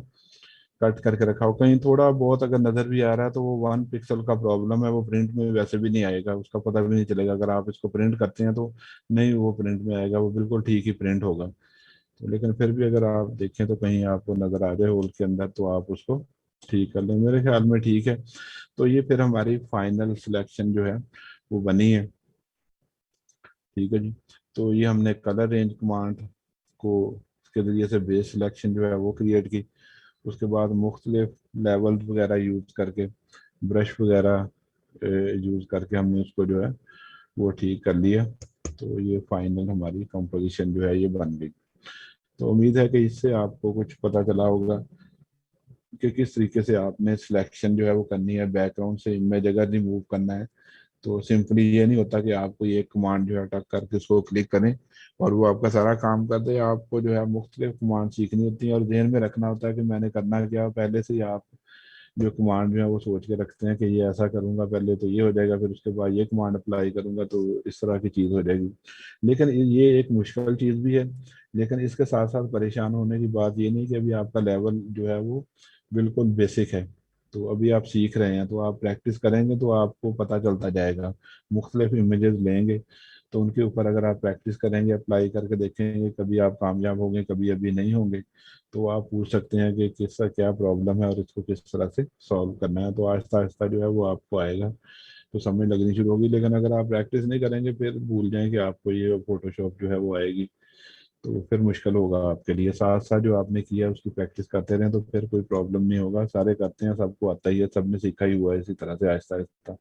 कट करके रखा हो। कहीं थोड़ा बहुत अगर नज़र भी आ रहा है तो वो 1 पिक्सल का प्रॉब्लम है, वो प्रिंट में वैसे भी नहीं आएगा, उसका पता भी नहीं चलेगा। अगर आप इसको प्रिंट करते हैं तो नहीं वो प्रिंट में आएगा, वो बिल्कुल ठीक ही प्रिंट होगा। तो लेकिन फिर भी अगर आप देखें तो कहीं आपको नज़र आ जाए होल के अंदर, तो आप उसको ठीक कर लें, मेरे ख्याल में ठीक है। तो ये फिर हमारी फाइनल सिलेक्शन जो है वो बनी है। ठीक है जी। तो ये हमने कलर रेंज कमांड को के जरिए से बेस सिलेक्शन जो है वो क्रिएट की। उसके बाद मुख्तलिफ लेवल वगैरह यूज करके, ब्रश वगैरह यूज करके हमने उसको जो है वो ठीक कर लिया। तो ये फाइनल हमारी कंपोजिशन जो है ये बन गई। तो उम्मीद है कि इससे आपको कुछ पता चला होगा कि किस तरीके से आपने सिलेक्शन जो है वो करनी है। बैकग्राउंड से इमेज अगर रिमूव करना है तो सिंपली ये नहीं होता कि आपको ये कमांड जो है टक करके उसको क्लिक करें और वो आपका सारा काम कर दे। आपको जो है मुख्तलिफ कमांड सीखनी होती है और ध्यान में रखना होता है कि मैंने करना क्या, पहले से ही आप जो कमांड जो है वो सोच के रखते हैं कि ये ऐसा करूंगा पहले तो ये हो जाएगा, फिर उसके बाद ये कमांड अप्लाई करूंगा तो इस तरह की चीज़ हो जाएगी। लेकिन ये एक मुश्किल चीज़ भी है। लेकिन इसके साथ साथ परेशान होने की बात ये नहीं कि अभी आपका लेवल जो है वो बिल्कुल बेसिक है। तो अभी आप सीख रहे हैं, तो आप प्रैक्टिस करेंगे तो आपको पता चलता जाएगा। मुख्तलिफ इमेजेस लेंगे, तो उनके ऊपर अगर आप प्रैक्टिस करेंगे, अप्लाई करके देखेंगे, कभी आप कामयाब होंगे, कभी अभी नहीं होंगे, तो आप पूछ सकते हैं कि किसका क्या प्रॉब्लम है और इसको किस तरह से सॉल्व करना है। तो आहिस्ता आहिस्ता जो है वो आपको आएगा, तो समझ लगनी शुरू होगी। लेकिन अगर आप प्रैक्टिस नहीं करेंगे, फिर भूल जाएं कि आपको ये फोटोशॉप जो है वो आएगी, तो फिर मुश्किल होगा आपके लिए। साथ साथ जो आपने किया उसकी प्रैक्टिस करते रहें तो फिर कोई प्रॉब्लम नहीं होगा। सारे करते हैं, सबको आता ही है, सबने सीखा ही हुआ है इसी तरह से आहिस्ता आहिस्ता।